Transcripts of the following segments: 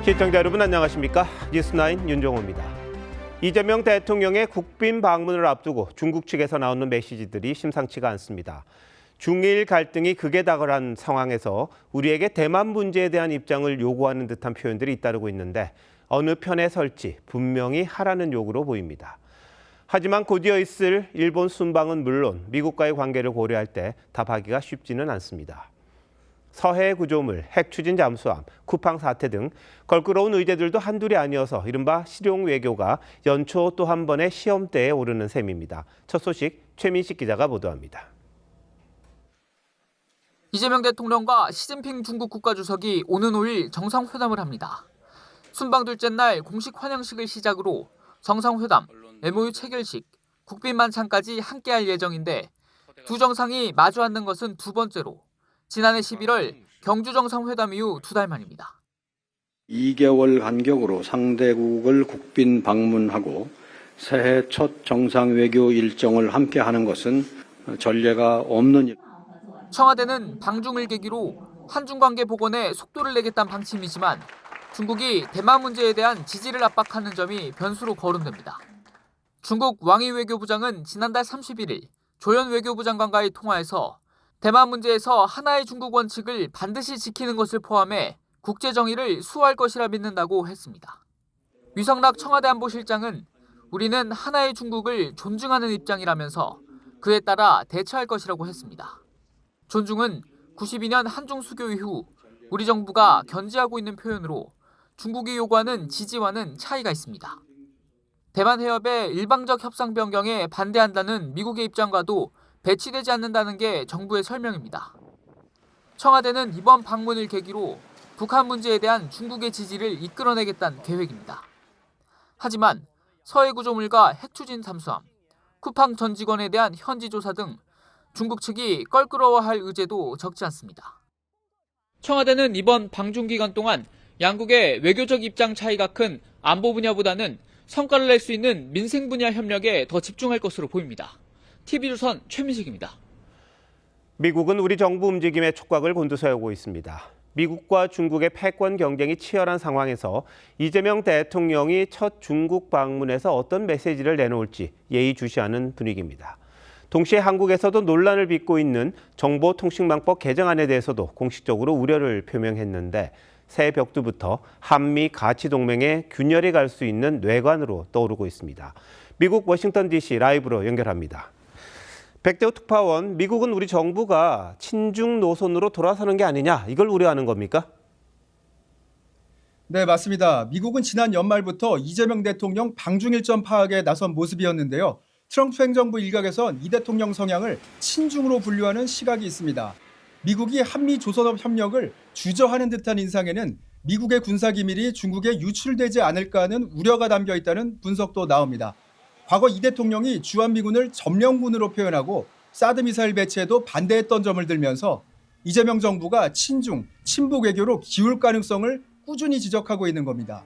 시청자 여러분 안녕하십니까? 뉴스9 윤종호입니다. 이재명 대통령의 국빈 방문을 앞두고 중국 측에서 나오는 메시지들이 심상치가 않습니다. 중일 갈등이 극에 달한 상황에서 우리에게 대만 문제에 대한 입장을 요구하는 듯한 표현들이 잇따르고 있는데 어느 편에 설지 분명히 하라는 요구로 보입니다. 하지만 곧이어 있을 일본 순방은 물론 미국과의 관계를 고려할 때 답하기가 쉽지는 않습니다. 서해 구조물, 핵 추진 잠수함, 쿠팡 사태 등 걸끄러운 의제들도 한둘이 아니어서 이른바 실용 외교가 연초 또 한 번의 시험대에 오르는 셈입니다. 첫 소식 최민식 기자가 보도합니다. 이재명 대통령과 시진핑 중국 국가주석이 오는 5일 정상회담을 합니다. 순방 둘째 날 공식 환영식을 시작으로 정상회담, MOU 체결식, 국빈 만찬까지 함께할 예정인데 두 정상이 마주 앉는 것은 두 번째로 지난해 11월 경주 정상회담 이후 2달 만입니다. 2개월 간격으로 상대국을 국빈 방문하고 새해 첫 정상외교 일정을 함께하는 것은 전례가 없는 일. 청와대는 방중을 계기로 한중 관계 복원에 속도를 내겠다는 방침이지만 중국이 대만 문제에 대한 지지를 압박하는 점이 변수로 거론됩니다. 중국 왕이 외교부장은 지난달 31일 조현 외교부 장관과의 통화에서 대만 문제에서 하나의 중국 원칙을 반드시 지키는 것을 포함해 국제 정의를 수호할 것이라 믿는다고 했습니다. 유성락 청와대 안보실장은 우리는 하나의 중국을 존중하는 입장이라면서 그에 따라 대처할 것이라고 했습니다. 존중은 92년 한중 수교 이후 우리 정부가 견지하고 있는 표현으로 중국이 요구하는 지지와는 차이가 있습니다. 대만 해협의 일방적 협상 변경에 반대한다는 미국의 입장과도 배치되지 않는다는 게 정부의 설명입니다. 청와대는 이번 방문을 계기로 북한 문제에 대한 중국의 지지를 이끌어내겠다는 계획입니다. 하지만 서해 구조물과 핵 추진 잠수함, 쿠팡 전 직원에 대한 현지 조사 등 중국 측이 껄끄러워할 의제도 적지 않습니다. 청와대는 이번 방중 기간 동안 양국의 외교적 입장 차이가 큰 안보 분야보다는 성과를 낼 수 있는 민생 분야 협력에 더 집중할 것으로 보입니다. TV조선 최민식입니다. 미국은 우리 정부 움직임에 촉각을 곤두세우고 있습니다. 미국과 중국의 패권 경쟁이 치열한 상황에서 이재명 대통령이 첫 중국 방문에서 어떤 메시지를 내놓을지 예의주시하는 분위기입니다. 동시에 한국에서도 논란을 빚고 있는 정보통신망법 개정안에 대해서도 공식적으로 우려를 표명했는데 새 벽두부터 한미 가치동맹의 균열이 갈 수 있는 뇌관으로 떠오르고 있습니다. 미국 워싱턴 DC 라이브로 연결합니다. 백대호 특파원, 미국은 우리 정부가 친중 노선으로 돌아서는 게 아니냐, 이걸 우려하는 겁니까? 네, 맞습니다. 미국은 지난 연말부터 이재명 대통령 방중 일정 파악에 나선 모습이었는데요. 트럼프 행정부 일각에선 이 대통령 성향을 친중으로 분류하는 시각이 있습니다. 미국이 한미 조선업 협력을 주저하는 듯한 인상에는 미국의 군사기밀이 중국에 유출되지 않을까 하는 우려가 담겨 있다는 분석도 나옵니다. 과거 이 대통령이 주한미군을 점령군으로 표현하고 사드 미사일 배치에도 반대했던 점을 들면서 이재명 정부가 친중, 친북 외교로 기울 가능성을 꾸준히 지적하고 있는 겁니다.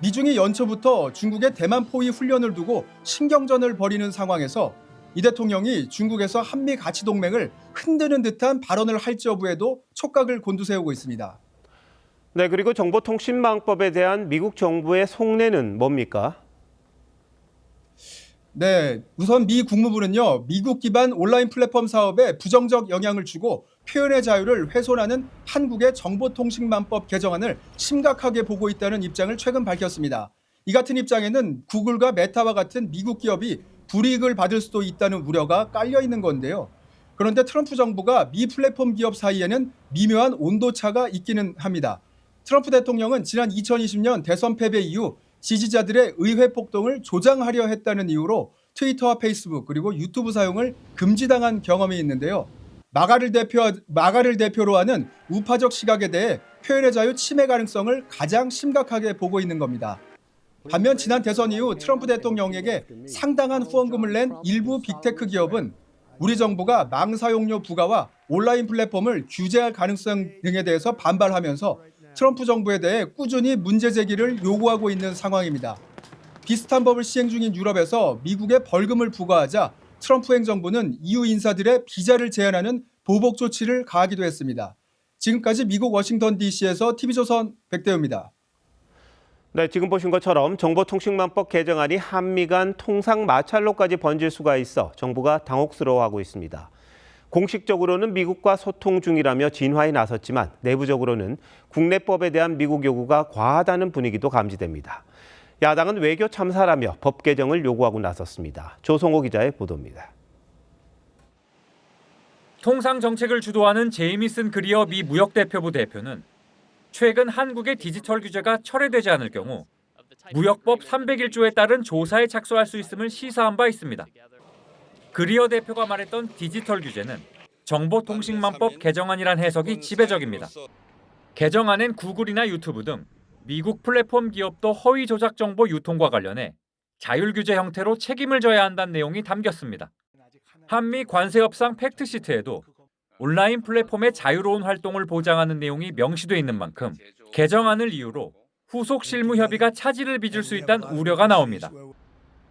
미중이 연초부터 중국의 대만 포위 훈련을 두고 신경전을 벌이는 상황에서 이 대통령이 중국에서 한미 가치 동맹을 흔드는 듯한 발언을 할지 여부에도 촉각을 곤두세우고 있습니다. 네, 그리고 정보통신망법에 대한 미국 정부의 속내는 뭡니까? 네, 우선 미 국무부는요, 미국 기반 온라인 플랫폼 사업에 부정적 영향을 주고 표현의 자유를 훼손하는 한국의 정보통신망법 개정안을 심각하게 보고 있다는 입장을 최근 밝혔습니다. 이 같은 입장에는 구글과 메타와 같은 미국 기업이 불이익을 받을 수도 있다는 우려가 깔려 있는 건데요. 그런데 트럼프 정부가 미 플랫폼 기업 사이에는 미묘한 온도차가 있기는 합니다. 트럼프 대통령은 지난 2020년 대선 패배 이후 지지자들의 의회 폭동을 조장하려 했다는 이유로 트위터와 페이스북 그리고 유튜브 사용을 금지당한 경험이 있는데요. 마가를 대표로 하는 우파적 시각에 대해 표현의 자유 침해 가능성을 가장 심각하게 보고 있는 겁니다. 반면 지난 대선 이후 트럼프 대통령에게 상당한 후원금을 낸 일부 빅테크 기업은 우리 정부가 망 사용료 부과와 온라인 플랫폼을 규제할 가능성 등에 대해서 반발하면서 트럼프 정부에 대해 꾸준히 문제 제기를 요구하고 있는 상황입니다. 비슷한 법을 시행 중인 유럽에서 미국에 벌금을 부과하자 트럼프 행정부는 EU 인사들의 비자를 제한하는 보복 조치를 가하기도 했습니다. 지금까지 미국 워싱턴 DC에서 TV조선 백대호입니다. 네, 지금 보신 것처럼 정보통신망법 개정안이 한미 간 통상 마찰로까지 번질 수가 있어 정부가 당혹스러워하고 있습니다. 공식적으로는 미국과 소통 중이라며 진화에 나섰지만 내부적으로는 국내법에 대한 미국 요구가 과하다는 분위기도 감지됩니다. 야당은 외교 참사라며 법 개정을 요구하고 나섰습니다. 조성호 기자의 보도입니다. 통상 정책을 주도하는 제이미슨 그리어 미 무역대표부 대표는 최근 한국의 디지털 규제가 철회되지 않을 경우 무역법 301조에 따른 조사에 착수할 수 있음을 시사한 바 있습니다. 그리어 대표가 말했던 디지털 규제는 정보통신망법 개정안이란 해석이 지배적입니다. 개정안엔 구글이나 유튜브 등 미국 플랫폼 기업도 허위 조작 정보 유통과 관련해 자율 규제 형태로 책임을 져야 한다는 내용이 담겼습니다. 한미 관세협상 팩트시트에도 온라인 플랫폼의 자유로운 활동을 보장하는 내용이 명시돼 있는 만큼 개정안을 이유로 후속 실무 협의가 차질을 빚을 수 있다는 우려가 나옵니다.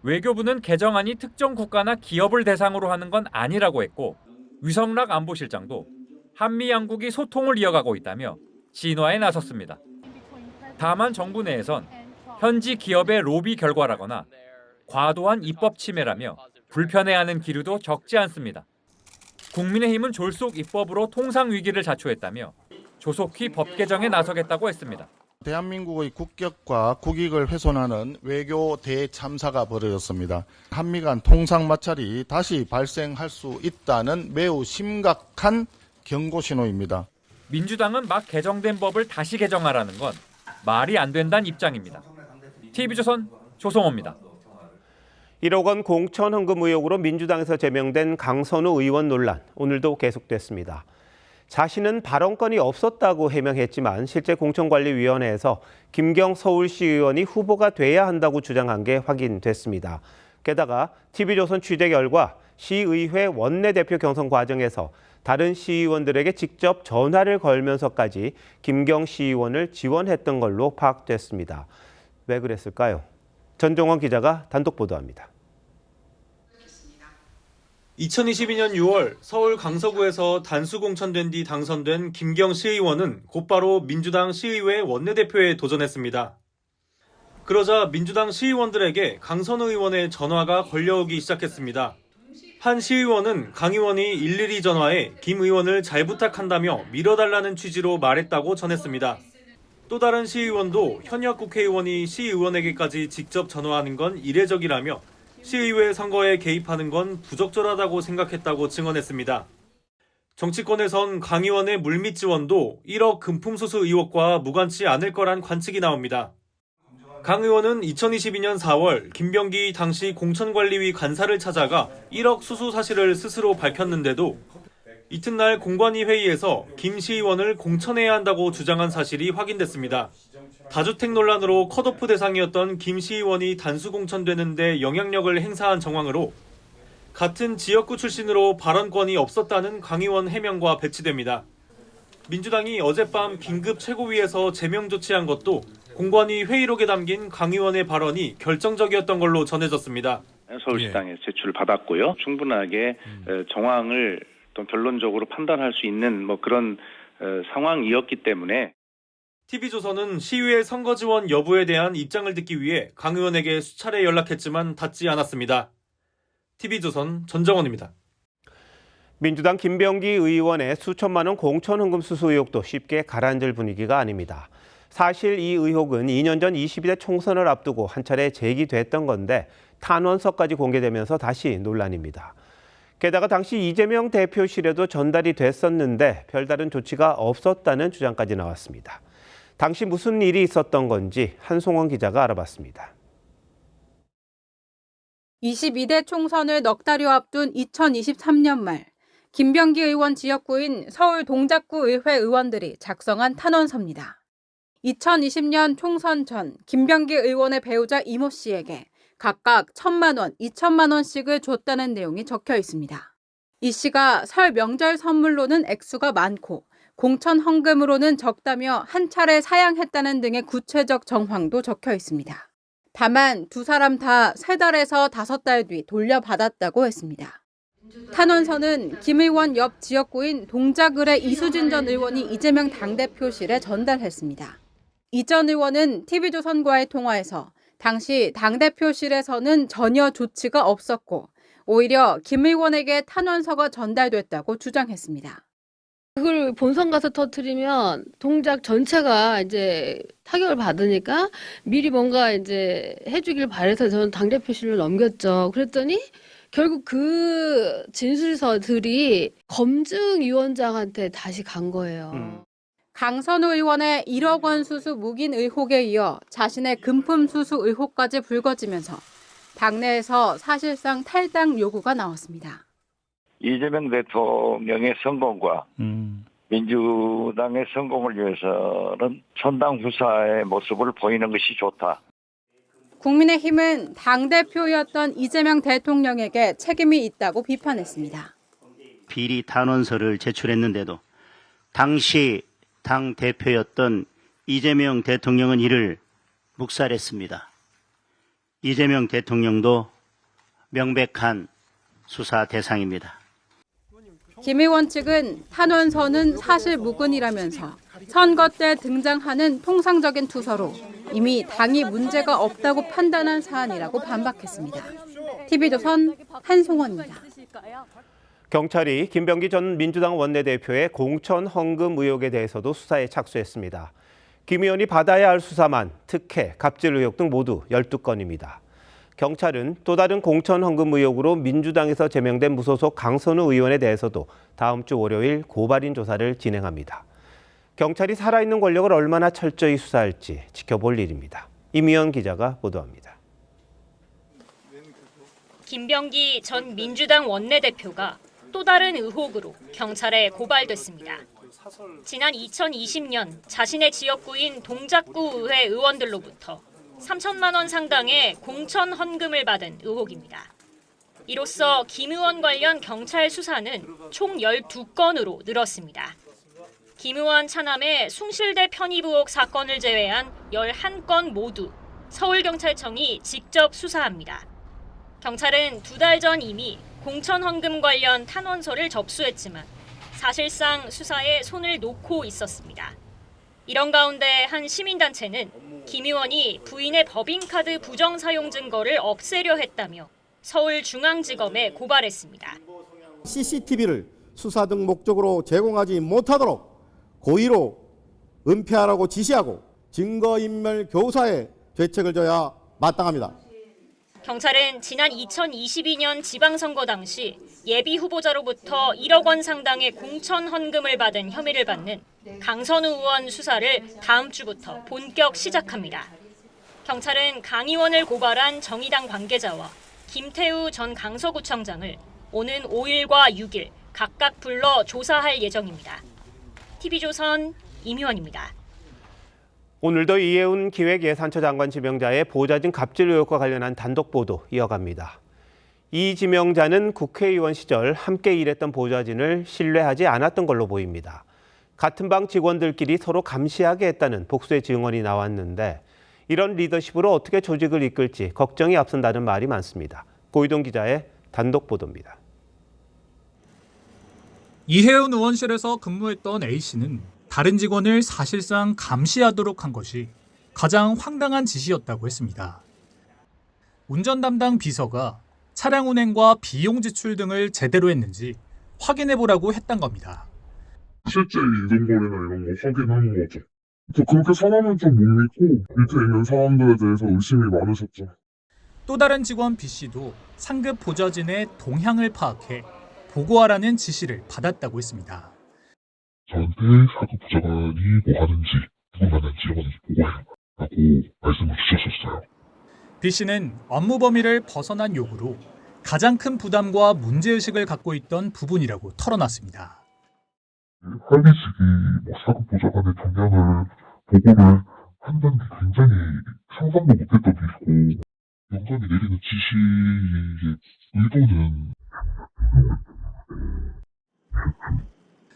외교부는 개정안이 특정 국가나 기업을 대상으로 하는 건 아니라고 했고 위성락 안보실장도 한미 양국이 소통을 이어가고 있다며 진화에 나섰습니다. 다만 정부 내에선 현지 기업의 로비 결과라거나 과도한 입법 침해라며 불편해하는 기류도 적지 않습니다. 국민의힘은 졸속 입법으로 통상 위기를 자초했다며 조속히 법 개정에 나서겠다고 했습니다. 대한민국의 국격과 국익을 훼손하는 외교 대참사가 벌어졌습니다. 한미 간 통상 마찰이 다시 발생할 수 있다는 매우 심각한 경고 신호입니다. 민주당은 막 개정된 법을 다시 개정하라는 건 말이 안 된다는 입장입니다. TV조선 조성호입니다. 1억 원 공천 헌금 의혹으로 민주당에서 제명된 강선우 의원 논란, 오늘도 계속됐습니다. 자신은 발언권이 없었다고 해명했지만 실제 공천관리위원회에서 김경 서울시 의원이 후보가 돼야 한다고 주장한 게 확인됐습니다. 게다가 TV조선 취재 결과 시의회 원내대표 경선 과정에서 다른 시의원들에게 직접 전화를 걸면서까지 김경 시의원을 지원했던 걸로 파악됐습니다. 왜 그랬을까요? 전종원 기자가 단독 보도합니다. 2022년 6월 서울 강서구에서 단수 공천된 뒤 당선된 김경 시의원은 곧바로 민주당 시의회 원내대표에 도전했습니다. 그러자 민주당 시의원들에게 강선우 의원의 전화가 걸려오기 시작했습니다. 한 시의원은 강 의원이 일일이 전화해 김 의원을 잘 부탁한다며 밀어달라는 취지로 말했다고 전했습니다. 또 다른 시의원도 현역 국회의원이 시의원에게까지 직접 전화하는 건 이례적이라며 시의회 선거에 개입하는 건 부적절하다고 생각했다고 증언했습니다. 정치권에선 강 의원의 물밑 지원도 1억 금품수수 의혹과 무관치 않을 거란 관측이 나옵니다. 강 의원은 2022년 4월 김병기 당시 공천관리위 간사를 찾아가 1억 수수 사실을 스스로 밝혔는데도 이튿날 공관위 회의에서 김 시의원을 공천해야 한다고 주장한 사실이 확인됐습니다. 다주택 논란으로 컷오프 대상이었던 김 시의원이 단수 공천되는 데 영향력을 행사한 정황으로 같은 지역구 출신으로 발언권이 없었다는 강 의원 해명과 배치됩니다. 민주당이 어젯밤 긴급 최고위에서 제명 조치한 것도 공관위 회의록에 담긴 강 의원의 발언이 결정적이었던 걸로 전해졌습니다. 서울시당에 제출을 받았고요. 충분하게 정황을 또 결론적으로 판단할 수 있는 그런 상황이었기 때문에 TV조선은 시의회 선거 지원 여부에 대한 입장을 듣기 위해 강 의원에게 수차례 연락했지만 닿지 않았습니다. TV조선 전정원입니다. 민주당 김병기 의원의 수천만 원 공천 헌금 수수 의혹도 쉽게 가라앉을 분위기가 아닙니다. 사실 이 의혹은 2년 전 22대 총선을 앞두고 한 차례 제기됐던 건데 탄원서까지 공개되면서 다시 논란입니다. 게다가 당시 이재명 대표실에도 전달이 됐었는데 별다른 조치가 없었다는 주장까지 나왔습니다. 당시 무슨 일이 있었던 건지 한송원 기자가 알아봤습니다. 22대 총선을 넉 달여 앞둔 2023년 말 김병기 의원 지역구인 서울 동작구 의회 의원들이 작성한 탄원서입니다. 2020년 총선 전 김병기 의원의 배우자 이모 씨에게 각각 1,000만 원, 2,000만 원씩을 줬다는 내용이 적혀 있습니다. 이 씨가 설 명절 선물로는 액수가 많고 공천 헌금으로는 적다며 한 차례 사양했다는 등의 구체적 정황도 적혀 있습니다. 다만 두 사람 다 3달에서 5달 뒤 돌려받았다고 했습니다. 탄원서는 김 의원 옆 지역구인 동작을의 이수진 전 의원이 이재명 당대표실에 전달했습니다. 이 전 의원은 TV조선과의 통화에서 당시 당대표실에서는 전혀 조치가 없었고 오히려 김 의원에게 탄원서가 전달됐다고 주장했습니다. 그걸 본선 가서 터뜨리면 동작 전체가 이제 타격을 받으니까 미리 뭔가 이제 해주길 바래서 저는 당대표실로 넘겼죠. 그랬더니 결국 그 진술서들이 검증위원장한테 다시 간 거예요. 강선우 의원의 1억 원 수수 묵인 의혹에 이어 자신의 금품 수수 의혹까지 불거지면서 당내에서 사실상 탈당 요구가 나왔습니다. 이재명 대통령의 성공과 민주당의 성공을 위해서는 천당 후사의 모습을 보이는 것이 좋다. 국민의힘은 당대표였던 이재명 대통령에게 책임이 있다고 비판했습니다. 비리 탄원서를 제출했는데도 당시 당대표였던 이재명 대통령은 이를 묵살했습니다. 이재명 대통령도 명백한 수사 대상입니다. 김 의원 측은 탄원서는 사실 무근이라면서 선거 때 등장하는 통상적인 투서로 이미 당이 문제가 없다고 판단한 사안이라고 반박했습니다. TV조선 한송원입니다. 경찰이 김병기 전 민주당 원내대표의 공천 헌금 의혹에 대해서도 수사에 착수했습니다. 김 의원이 받아야 할 수사만 특혜, 갑질 의혹 등 모두 12건입니다. 경찰은 또 다른 공천 헌금 의혹으로 민주당에서 제명된 무소속 강선우 의원에 대해서도 다음 주 월요일 고발인 조사를 진행합니다. 경찰이 살아있는 권력을 얼마나 철저히 수사할지 지켜볼 일입니다. 임희연 기자가 보도합니다. 김병기 전 민주당 원내대표가 또 다른 의혹으로 경찰에 고발됐습니다. 지난 2020년 자신의 지역구인 동작구 의회 의원들로부터 3천만 원 상당의 공천 헌금을 받은 의혹입니다. 이로써 김 의원 관련 경찰 수사는 총 12건으로 늘었습니다. 김 의원 차남의 숭실대 편입 의혹 사건을 제외한 11건 모두 서울경찰청이 직접 수사합니다. 경찰은 2달 전 이미 공천 헌금 관련 탄원서를 접수했지만 사실상 수사에 손을 놓고 있었습니다. 이런 가운데 한 시민단체는 김 의원이 부인의 법인카드 부정 사용 증거를 없애려 했다며 서울중앙지검에 고발했습니다. CCTV를 수사 등 목적으로 제공하지 못하도록 고의로 은폐하라고 지시하고 증거인멸 교사에 죄책을 져야 마땅합니다. 경찰은 지난 2022년 지방선거 당시 예비 후보자로부터 1억 원 상당의 공천 헌금을 받은 혐의를 받는 강선우 의원 수사를 다음 주부터 본격 시작합니다. 경찰은 강 의원을 고발한 정의당 관계자와 김태우 전 강서구청장을 오는 5일과 6일 각각 불러 조사할 예정입니다. TV조선 임희원입니다. 오늘도 이해운 기획예산처 장관 지명자의 보좌진 갑질 의혹과 관련한 단독 보도 이어갑니다. 이 지명자는 국회의원 시절 함께 일했던 보좌진을 신뢰하지 않았던 걸로 보입니다. 같은 방 직원들끼리 서로 감시하게 했다는 복수의 증언이 나왔는데 이런 리더십으로 어떻게 조직을 이끌지 걱정이 앞선다는 말이 많습니다. 고이동 기자의 단독 보도입니다. 이해운 의원실에서 근무했던 A씨는 다른 직원을 사실상 감시하도록 한 것이 가장 황당한 짓이었다고 했습니다. 운전 담당 비서가 차량 운행과 비용 지출 등을 제대로 했는지 확인해보라고 했던 겁니다. 실제 이동거리나 이런 거 확인하는 거죠. 그렇게 사람은 좀 못 믿고 밑에 있는 사람들에 대해서 의심이 많으셨죠. 또 다른 직원 B씨도 상급 보좌진의 동향을 파악해 보고하라는 지시를 받았다고 했습니다. 저한테 상급 보좌관이 뭐 하는지 누구만한 지원을 보고해라고 말씀을 주셨었어요. B씨는 업무 범위를 벗어난 요구로 가장 큰 부담과 문제의식을 갖고 있던 부분이라고 털어놨습니다. 할리직이 상급 보좌관의 동향을 보고를 한다는 게 굉장히 상상도 못했던 일이고 영감이 내리는 지시의 의도는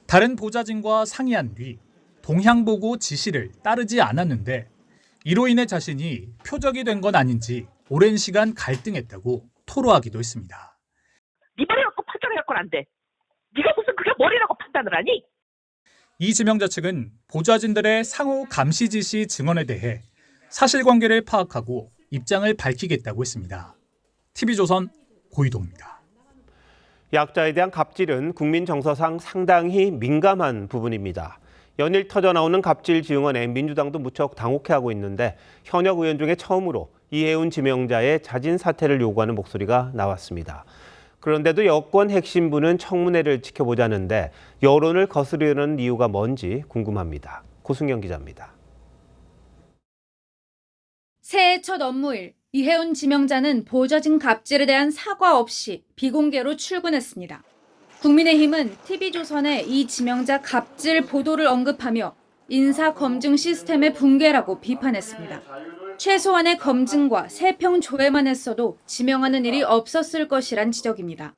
다른 보좌진과 상의한 뒤 동향 보고 지시를 따르지 않았는데 이로 인해 자신이 표적이 된 건 아닌지 오랜 시간 갈등했다고 토로하기도 했습니다. 네 말을 갖고 판단을 갖고는 안 돼. 네가 무슨 그게 머리라고 판단을 하니? 이 지명자 측은 보좌진들의 상호 감시 지시 증언에 대해 사실관계를 파악하고 입장을 밝히겠다고 했습니다. TV조선 고이동입니다. 약자에 대한 갑질은 국민 정서상 상당히 민감한 부분입니다. 연일 터져나오는 갑질 증언에 민주당도 무척 당혹해하고 있는데 현역 의원 중에 처음으로 이해운 지명자의 자진 사퇴를 요구하는 목소리가 나왔습니다. 그런데도 여권 핵심부는 청문회를 지켜보자는데 여론을 거스르는 이유가 뭔지 궁금합니다. 고승영 기자입니다. 새해 첫 업무일, 이해운 지명자는 보좌진 갑질에 대한 사과 없이 비공개로 출근했습니다. 국민의힘은 TV조선에 이 지명자 갑질 보도를 언급하며 인사검증 시스템의 붕괴라고 비판했습니다. 최소한의 검증과 세평 조회만 했어도 지명하는 일이 없었을 것이란 지적입니다.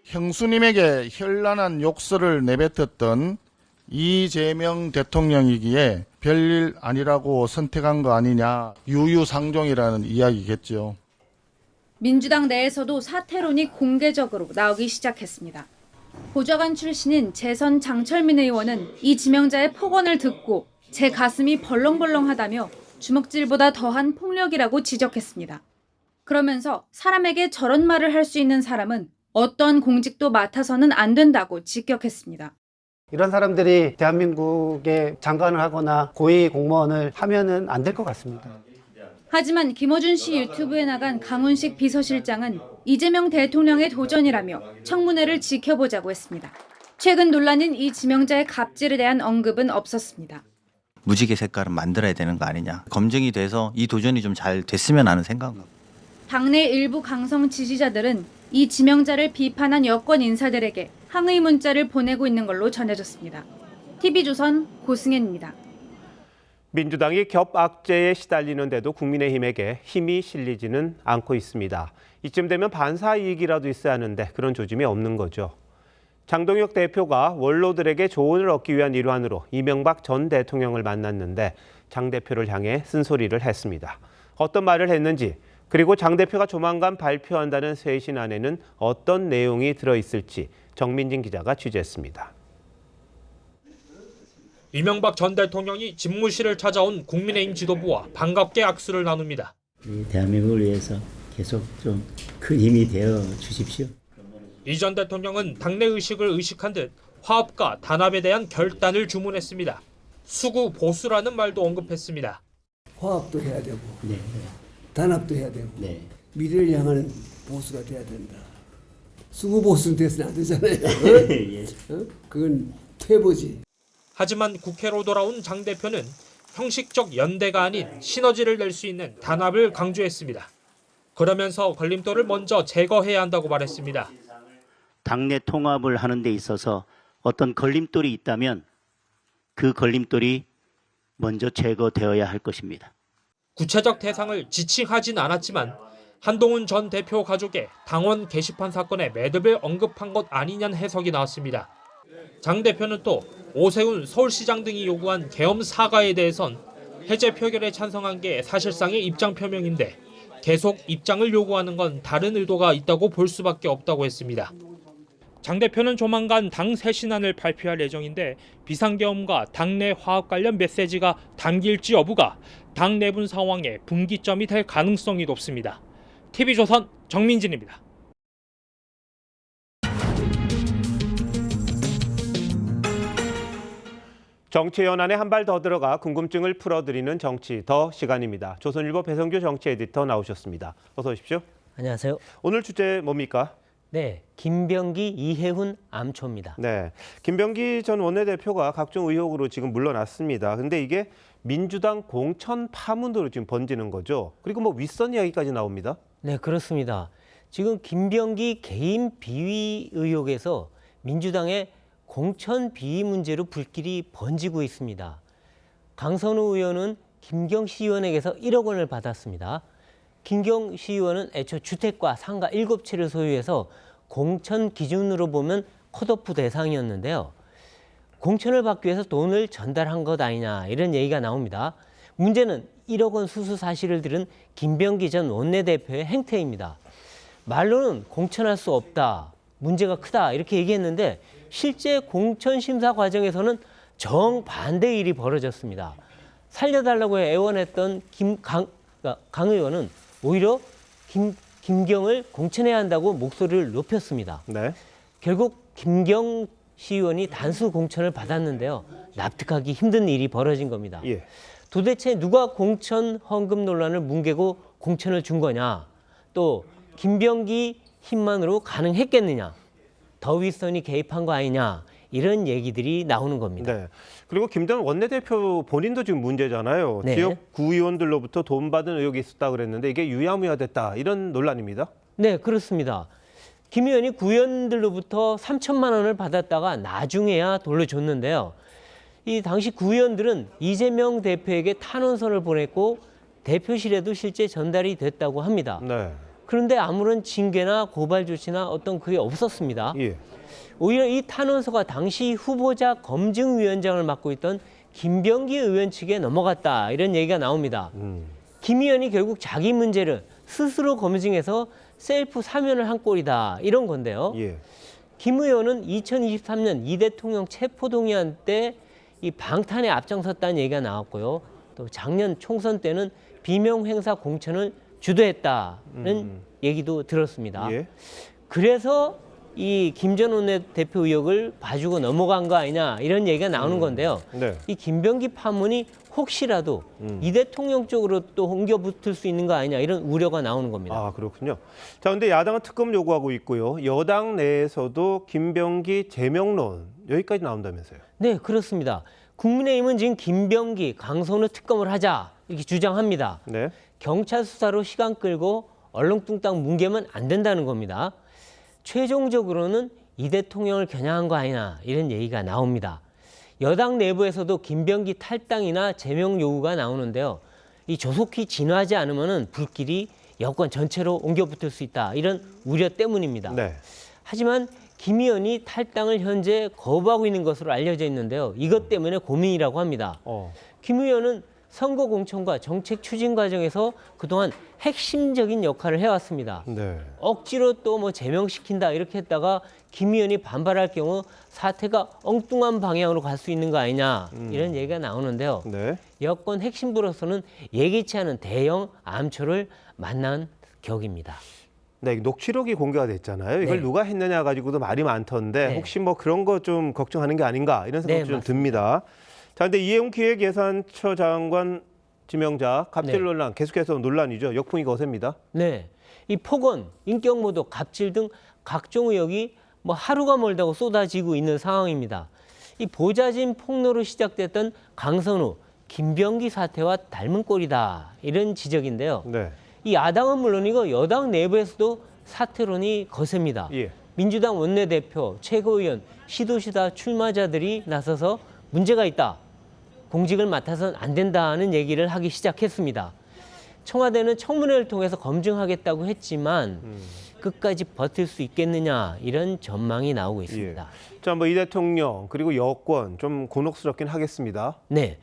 형수님에게 현란한 욕설을 내뱉었던 이재명 대통령이기에 별일 아니라고 선택한 거 아니냐, 유유상종이라는 이야기겠죠. 민주당 내에서도 사퇴론이 공개적으로 나오기 시작했습니다. 보좌관 출신인 재선 장철민 의원은 이 지명자의 폭언을 듣고 제 가슴이 벌렁벌렁하다며 주먹질보다 더한 폭력이라고 지적했습니다. 그러면서 사람에게 저런 말을 할 수 있는 사람은 어떤 공직도 맡아서는 안 된다고 직격했습니다. 이런 사람들이 대한민국의 장관을 하거나 고위 공무원을 하면은 안 될 것 같습니다. 하지만 김어준 씨 유튜브에 나간 강훈식 비서실장은 이재명 대통령의 도전이라며 청문회를 지켜보자고 했습니다. 최근 논란인 이 지명자의 갑질에 대한 언급은 없었습니다. 무지개 색깔은 만들어야 되는 거 아니냐. 검증이 돼서 이 도전이 좀 잘 됐으면 하는 생각입니다. 당내 일부 강성 지지자들은 이 지명자를 비판한 여권 인사들에게 항의 문자를 보내고 있는 걸로 전해졌습니다. TV조선 고승현입니다. 민주당이 겹악재에 시달리는데도 국민의힘에게 힘이 실리지는 않고 있습니다. 이쯤 되면 반사 이익이라도 있어야 하는데 그런 조짐이 없는 거죠. 장동혁 대표가 원로들에게 조언을 얻기 위한 일환으로 이명박 전 대통령을 만났는데 장 대표를 향해 쓴소리를 했습니다. 어떤 말을 했는지, 그리고 장 대표가 조만간 발표한다는 쇄신안에는 어떤 내용이 들어있을지 정민진 기자가 취재했습니다. 이명박 전 대통령이 집무실을 찾아온 국민의힘 지도부와 반갑게 악수를 나눕니다. 대한민국을 위해서 계속 좀 큰 힘이 되어 주십시오. 이 전 대통령은 당내 의식을 의식한 듯 화합과 단합에 대한 결단을 주문했습니다. 수구 보수라는 말도 언급했습니다. 화합도 해야 되고 단합도 해야 되고 미래를 향하는 보수가 돼야 된다. 수구 보수는 돼서는 안 되잖아요. 그건 퇴보지. 하지만 국회로 돌아온 장 대표는 형식적 연대가 아닌 시너지를 낼 수 있는 단합을 강조했습니다. 그러면서 걸림돌을 먼저 제거해야 한다고 말했습니다. 당내 통합을 하는 데 있어서 어떤 걸림돌이 있다면 그 걸림돌이 먼저 제거되어야 할 것입니다. 구체적 대상을 지칭하진 않았지만 한동훈 전 대표 가족의 당원 게시판 사건의 매듭을 언급한 것 아니냐는 해석이 나왔습니다. 장 대표는 또 오세훈 서울시장 등이 요구한 계엄 사과에 대해선 해제 표결에 찬성한 게 사실상의 입장 표명인데 계속 입장을 요구하는 건 다른 의도가 있다고 볼 수밖에 없다고 했습니다. 장 대표는 조만간 당 쇄신안을 발표할 예정인데 비상계엄과 당내 화합 관련 메시지가 담길지 여부가 당 내분 상황의 분기점이 될 가능성이 높습니다. TV조선 정민진입니다. 정치 연안에 한 발 더 들어가 궁금증을 풀어드리는 정치 더 시간입니다. 조선일보 배성규 정치 에디터 나오셨습니다. 어서 오십시오. 안녕하세요. 오늘 주제 뭡니까? 네, 김병기, 이해훈 암초입니다. 네, 김병기 전 원내대표가 각종 의혹으로 지금 물러났습니다. 근데 이게 민주당 공천 파문으로 지금 번지는 거죠. 그리고 뭐 윗선 이야기까지 나옵니다. 네, 그렇습니다. 지금 김병기 개인 비위 의혹에서 민주당의 공천 비위 문제로 불길이 번지고 있습니다. 강선우 의원은 김경시 의원에게서 1억 원을 받았습니다. 김경시 의원은 애초 주택과 상가 7채를 소유해서 공천 기준으로 보면 컷오프 대상이었는데요. 공천을 받기 위해서 돈을 전달한 것 아니냐 이런 얘기가 나옵니다. 문제는 1억 원 수수 사실을 들은 김병기 전 원내대표의 행태입니다. 말로는 공천할 수 없다, 문제가 크다 이렇게 얘기했는데 실제 공천 심사 과정에서는 정반대 일이 벌어졌습니다. 살려달라고 애원했던 강 의원은 오히려 김경을 공천해야 한다고 목소리를 높였습니다. 네. 결국 김경 시의원이 단수 공천을 받았는데요. 납득하기 힘든 일이 벌어진 겁니다. 예. 도대체 누가 공천 헌금 논란을 뭉개고 공천을 준 거냐? 또 김병기 힘만으로 가능했겠느냐? 더 윗선이 개입한 거 아니냐? 이런 얘기들이 나오는 겁니다. 네. 그리고 김 전 원내대표 본인도 지금 문제잖아요. 네. 지역 구의원들로부터 돈 받은 의혹이 있었다 그랬는데 이게 유야무야됐다 이런 논란입니다. 네, 그렇습니다. 김 의원이 구의원들로부터 3천만 원을 받았다가 나중에야 돌려줬는데요. 이 당시 구의원들은 이재명 대표에게 탄원서를 보냈고 대표실에도 실제 전달이 됐다고 합니다. 네. 그런데 아무런 징계나 고발 조치나 어떤 그게 없었습니다. 예. 오히려 이 탄원서가 당시 후보자 검증위원장을 맡고 있던 김병기 의원 측에 넘어갔다 이런 얘기가 나옵니다. 김 의원이 결국 자기 문제를 스스로 검증해서 셀프 사면을 한 꼴이다 이런 건데요. 예. 김 의원은 2023년 이 대통령 체포동의안 때 이 방탄에 앞장섰다는 얘기가 나왔고요. 또 작년 총선 때는 비명 행사 공천을 주도했다는 얘기도 들었습니다. 예. 그래서 이 김 전 원내대표 의혹을 봐주고 넘어간 거 아니냐 이런 얘기가 나오는 건데요. 네. 이 김병기 파문이 혹시라도 이 대통령 쪽으로 또 옮겨붙을 수 있는 거 아니냐 이런 우려가 나오는 겁니다. 아, 그렇군요. 자, 근데 야당은 특검 요구하고 있고요. 여당 내에서도 김병기 제명론 여기까지 나온다면서요. 네, 그렇습니다. 국민의힘은 지금 김병기, 강선우 특검을 하자 이렇게 주장합니다. 네. 경찰 수사로 시간 끌고 얼렁뚱땅 뭉개면 안 된다는 겁니다. 최종적으로는 이 대통령을 겨냥한 거 아니냐 이런 얘기가 나옵니다. 여당 내부에서도 김병기 탈당이나 제명 요구가 나오는데요. 이 조속히 진화하지 않으면 불길이 여권 전체로 옮겨붙을 수 있다 이런 우려 때문입니다. 네. 하지만 김 의원이 탈당을 현재 거부하고 있는 것으로 알려져 있는데요. 이것 때문에 고민이라고 합니다. 김 의원은 선거 공천과 정책 추진 과정에서 그동안 핵심적인 역할을 해왔습니다. 네. 억지로 또 뭐 제명시킨다 이렇게 했다가 김 의원이 반발할 경우 사태가 엉뚱한 방향으로 갈 수 있는 거 아니냐 이런 얘기가 나오는데요. 네. 여권 핵심부로서는 예기치 않은 대형 암초를 만난 격입니다. 네, 녹취록이 공개가 됐잖아요. 이걸 네. 누가 했느냐 가지고도 말이 많던데 네. 혹시 뭐 그런 거 좀 걱정하는 게 아닌가 이런 생각도 네, 좀 맞습니다. 듭니다. 자, 근데 이해웅 기획예산처 장관 지명자 갑질 네. 논란 계속해서 논란이죠. 역풍이 거셉니다. 네, 이 폭언, 인격 모독, 갑질 등 각종 의혹이 뭐 하루가 멀다고 쏟아지고 있는 상황입니다. 이 보좌진 폭로로 시작됐던 강선우, 김병기 사태와 닮은 꼴이다 이런 지적인데요. 네. 이 야당은 물론이고 여당 내부에서도 사퇴론이 거셉니다. 예. 민주당 원내대표, 최고위원, 시도시다 출마자들이 나서서 문제가 있다. 공직을 맡아서는 안 된다는 얘기를 하기 시작했습니다. 청와대는 청문회를 통해서 검증하겠다고 했지만 끝까지 버틸 수 있겠느냐 이런 전망이 나오고 있습니다. 예. 자, 뭐 이 대통령 그리고 여권 좀 곤혹스럽긴 하겠습니다. 네,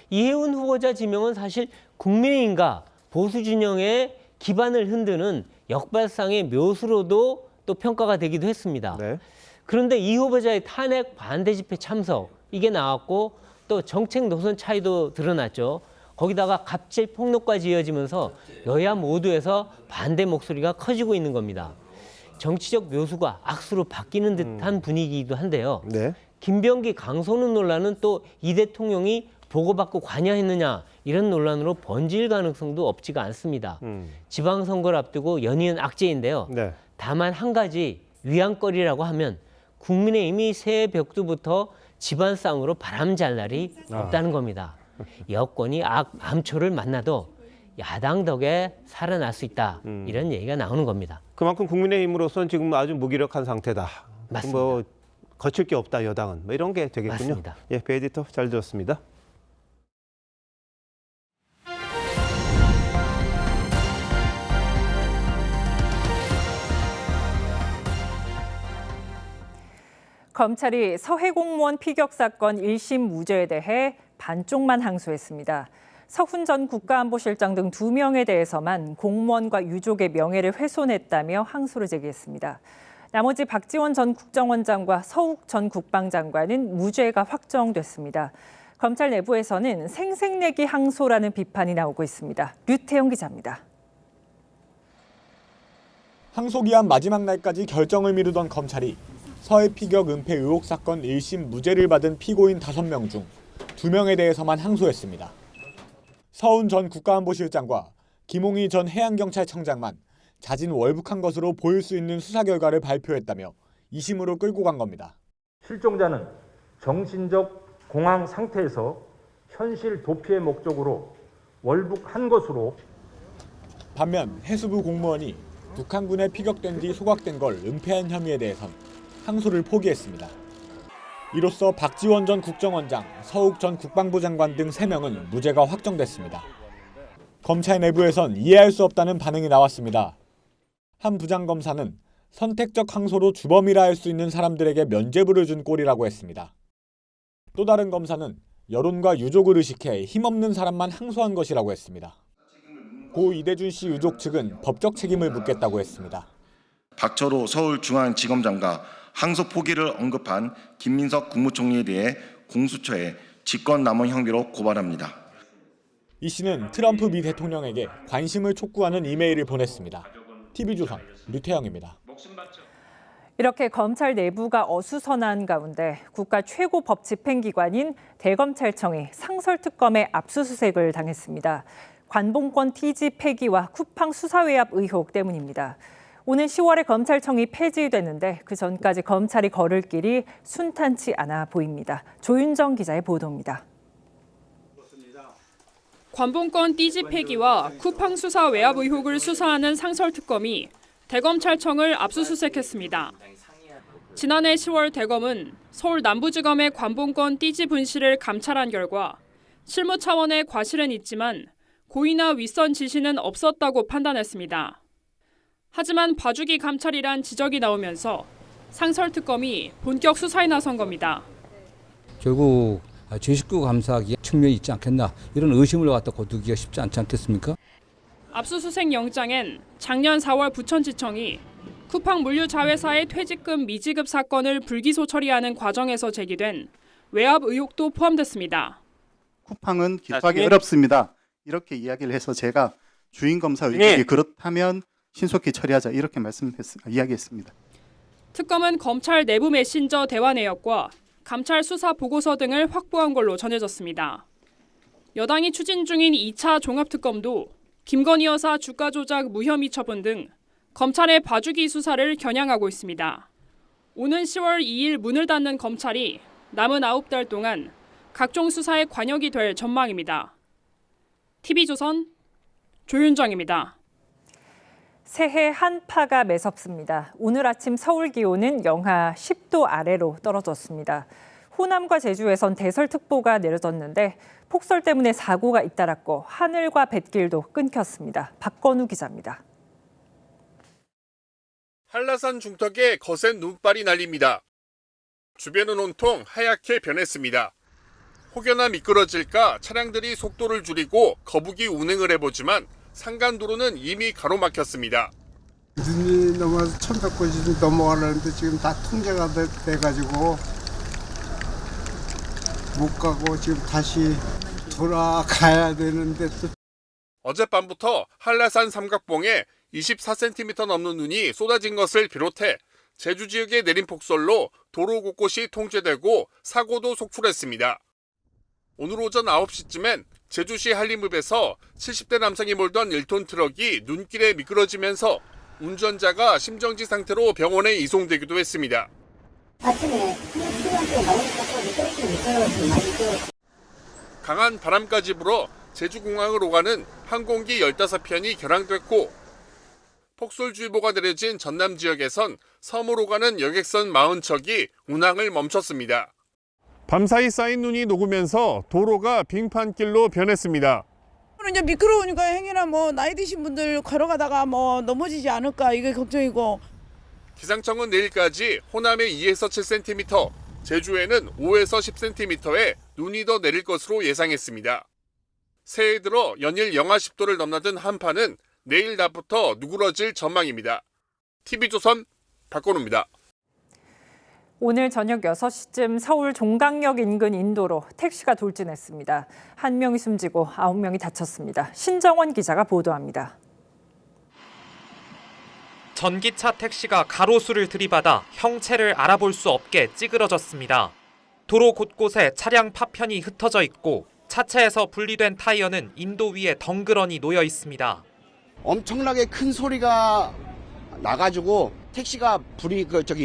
이해운 후보자 지명은 사실 국민의힘과 보수 진영의 기반을 흔드는 역발상의 묘수로도 또 평가가 되기도 했습니다. 네. 그런데 이 후보자의 탄핵 반대 집회 참석 이게 나왔고 또 정책 노선 차이도 드러났죠. 거기다가 갑질 폭로까지 이어지면서 여야 모두에서 반대 목소리가 커지고 있는 겁니다. 정치적 묘수가 악수로 바뀌는 듯한 분위기이기도 한데요. 네. 김병기, 강선우 논란은 또 이 대통령이 보고받고 관여했느냐 이런 논란으로 번질 가능성도 없지가 않습니다. 지방선거를 앞두고 연이은 악재인데요. 네. 다만 한 가지 위안거리라고 하면 국민의힘이 새해 벽두부터 집안 싸움으로 바람 잘 날이 없다는 겁니다. 여권이 암초를 만나도 야당 덕에 살아날 수 있다 이런 얘기가 나오는 겁니다. 그만큼 국민의힘으로서는 지금 아주 무기력한 상태다. 맞습니다. 뭐 거칠 게 없다 여당은 뭐 이런 게 되겠군요. 맞습니다. 예, 배 에디터 잘 들었습니다. 검찰이 서해 공무원 피격 사건 1심 무죄에 대해 반쪽만 항소했습니다. 서훈 전 국가안보실장 등 2명에 대해서만 공무원과 유족의 명예를 훼손했다며 항소를 제기했습니다. 나머지 박지원 전 국정원장과 서욱 전 국방장관은 무죄가 확정됐습니다. 검찰 내부에서는 생색내기 항소라는 비판이 나오고 있습니다. 류태영 기자입니다. 항소기한 마지막 날까지 결정을 미루던 검찰이 서해 피격 은폐 의혹 사건 1심 무죄를 받은 피고인 5명 중 2명에 대해서만 항소했습니다. 서훈 전 국가안보실장과 김홍희 전 해양경찰청장만 자진 월북한 것으로 보일 수 있는 수사 결과를 발표했다며 2심으로 끌고 간 겁니다. 실종자는 정신적 공황 상태에서 현실 도피의 목적으로 월북한 것으로. 반면 해수부 공무원이 북한군에 피격된 뒤 소각된 걸 은폐한 혐의에 대해선 항소를 포기했습니다. 이로써 박지원 전 국정원장, 서욱 전 국방부 장관 등 3명은 무죄가 확정됐습니다. 검찰 내부에선 이해할 수 없다는 반응이 나왔습니다. 한 부장검사는 선택적 항소로 주범이라 할 수 있는 사람들에게 면죄부를 준 꼴이라고 했습니다. 또 다른 검사는 여론과 유족을 의식해 힘없는 사람만 항소한 것이라고 했습니다. 고 이대준 씨 유족 측은 법적 책임을 묻겠다고 했습니다. 박철호 서울중앙지검장과 항소 포기를 언급한 김민석 국무총리에 대해 공수처에 직권남용 혐의로 고발합니다. 이 씨는 트럼프 미 대통령에게 관심을 촉구하는 이메일을 보냈습니다. TV조선 류태영입니다. 이렇게 검찰 내부가 어수선한 가운데 국가 최고 법 집행기관인 대검찰청이 상설특검의 압수수색을 당했습니다. 관봉권 TG 폐기와 쿠팡 수사 외압 의혹 때문입니다. 오는 10월에 검찰청이 폐지됐는데 그 전까지 검찰이 걸을 길이 순탄치 않아 보입니다. 조윤정 기자의 보도입니다. 관봉권 띠지 폐기와 쿠팡 수사 외압 의혹을 수사하는 상설특검이 대검찰청을 압수수색했습니다. 지난해 10월 대검은 서울 남부지검의 관봉권 띠지 분실을 감찰한 결과 실무 차원의 과실은 있지만 고의나 윗선 지시는 없었다고 판단했습니다. 하지만 봐주기 감찰이란 지적이 나오면서 상설특검이 본격 수사에 나선 겁니다. 결국 제19 감사하기에 측면이 있지 않겠나 이런 의심을 갖다 거두기가 쉽지 않지 않겠습니까? 압수수색 영장엔 작년 4월 부천지청이 쿠팡 물류자회사의 퇴직금 미지급 사건을 불기소 처리하는 과정에서 제기된 외압 의혹도 포함됐습니다. 쿠팡은 기소하기 어렵습니다. 이렇게 이야기를 해서 제가 주인 검사 의견이 그렇다면 신속히 처리하자 이렇게 이야기했습니다. 특검은 검찰 내부 메신저 대화 내역과 감찰 수사 보고서 등을 확보한 걸로 전해졌습니다. 여당이 추진 중인 2차 종합특검도 김건희 여사 주가 조작 무혐의 처분 등 검찰의 봐주기 수사를 겨냥하고 있습니다. 오는 10월 2일 문을 닫는 검찰이 남은 9달 동안 각종 수사에 관여가 될 전망입니다. TV조선 조윤정입니다. 새해 한파가 매섭습니다. 오늘 아침 서울 기온은 영하 10도 아래로 떨어졌습니다. 호남과 제주에선 대설특보가 내려졌는데 폭설 때문에 사고가 잇따랐고 하늘과 뱃길도 끊겼습니다. 박건우 기자입니다. 한라산 중턱에 거센 눈발이 날립니다. 주변은 온통 하얗게 변했습니다. 혹여나 미끄러질까 차량들이 속도를 줄이고 거북이 운행을 해보지만 산간도로는 이미 가로막혔습니다. 눈이 넘어서 1100번이 넘어가려는데 지금 다 통제가 돼가지고 못 가고 지금 다시 돌아가야 되는데 또. 어젯밤부터 한라산 삼각봉에 24cm 넘는 눈이 쏟아진 것을 비롯해 제주 지역에 내린 폭설로 도로 곳곳이 통제되고 사고도 속출했습니다. 오늘 오전 9시쯤엔 제주시 한림읍에서 70대 남성이 몰던 1톤 트럭이 눈길에 미끄러지면서 운전자가 심정지 상태로 병원에 이송되기도 했습니다. 아침에 강한 바람까지 불어 제주공항을 오가는 항공기 15편이 결항됐고 폭설주의보가 내려진 전남 지역에선 섬으로 오가는 여객선 40척이 운항을 멈췄습니다. 밤사이 쌓인 눈이 녹으면서 도로가 빙판길로 변했습니다. 이제 미끄러우니까 행여나 나이 드신 분들 걸어가다가 넘어지지 않을까 이게 걱정이고. 기상청은 내일까지 호남에 2에서 7cm, 제주에는 5에서 10cm의 눈이 더 내릴 것으로 예상했습니다. 새해 들어 연일 영하 10도를 넘나든 한파는 내일 낮부터 누그러질 전망입니다. TV조선 박건우입니다. 오늘 저녁 6시쯤 서울 종강역 인근 인도로 택시가 돌진했습니다. 1명이 숨지고 9명이 다쳤습니다. 신정원 기자가 보도합니다. 전기차 택시가 가로수를 들이받아 형체를 알아볼 수 없게 찌그러졌습니다. 도로 곳곳에 차량 파편이 흩어져 있고 차체에서 분리된 타이어는 인도 위에 덩그러니 놓여 있습니다. 엄청나게 큰 소리가 나가지고 택시가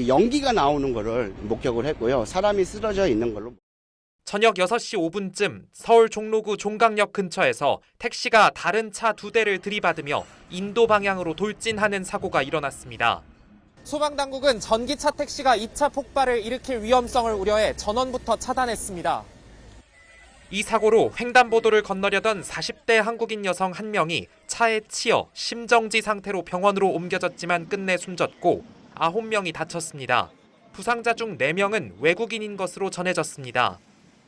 연기가 나오는 거를 목격을 했고요. 사람이 쓰러져 있는 걸로. 저녁 6시 5분쯤 서울 종로구 종강역 근처에서 택시가 다른 차 2대를 들이받으며 인도 방향으로 돌진하는 사고가 일어났습니다. 소방당국은 전기차 택시가 2차 폭발을 일으킬 위험성을 우려해 전원부터 차단했습니다. 이 사고로 횡단보도를 건너려던 40대 한국인 여성 1명이 차에 치여 심정지 상태로 병원으로 옮겨졌지만 끝내 숨졌고 9명이 다쳤습니다. 부상자 중 4명은 외국인인 것으로 전해졌습니다.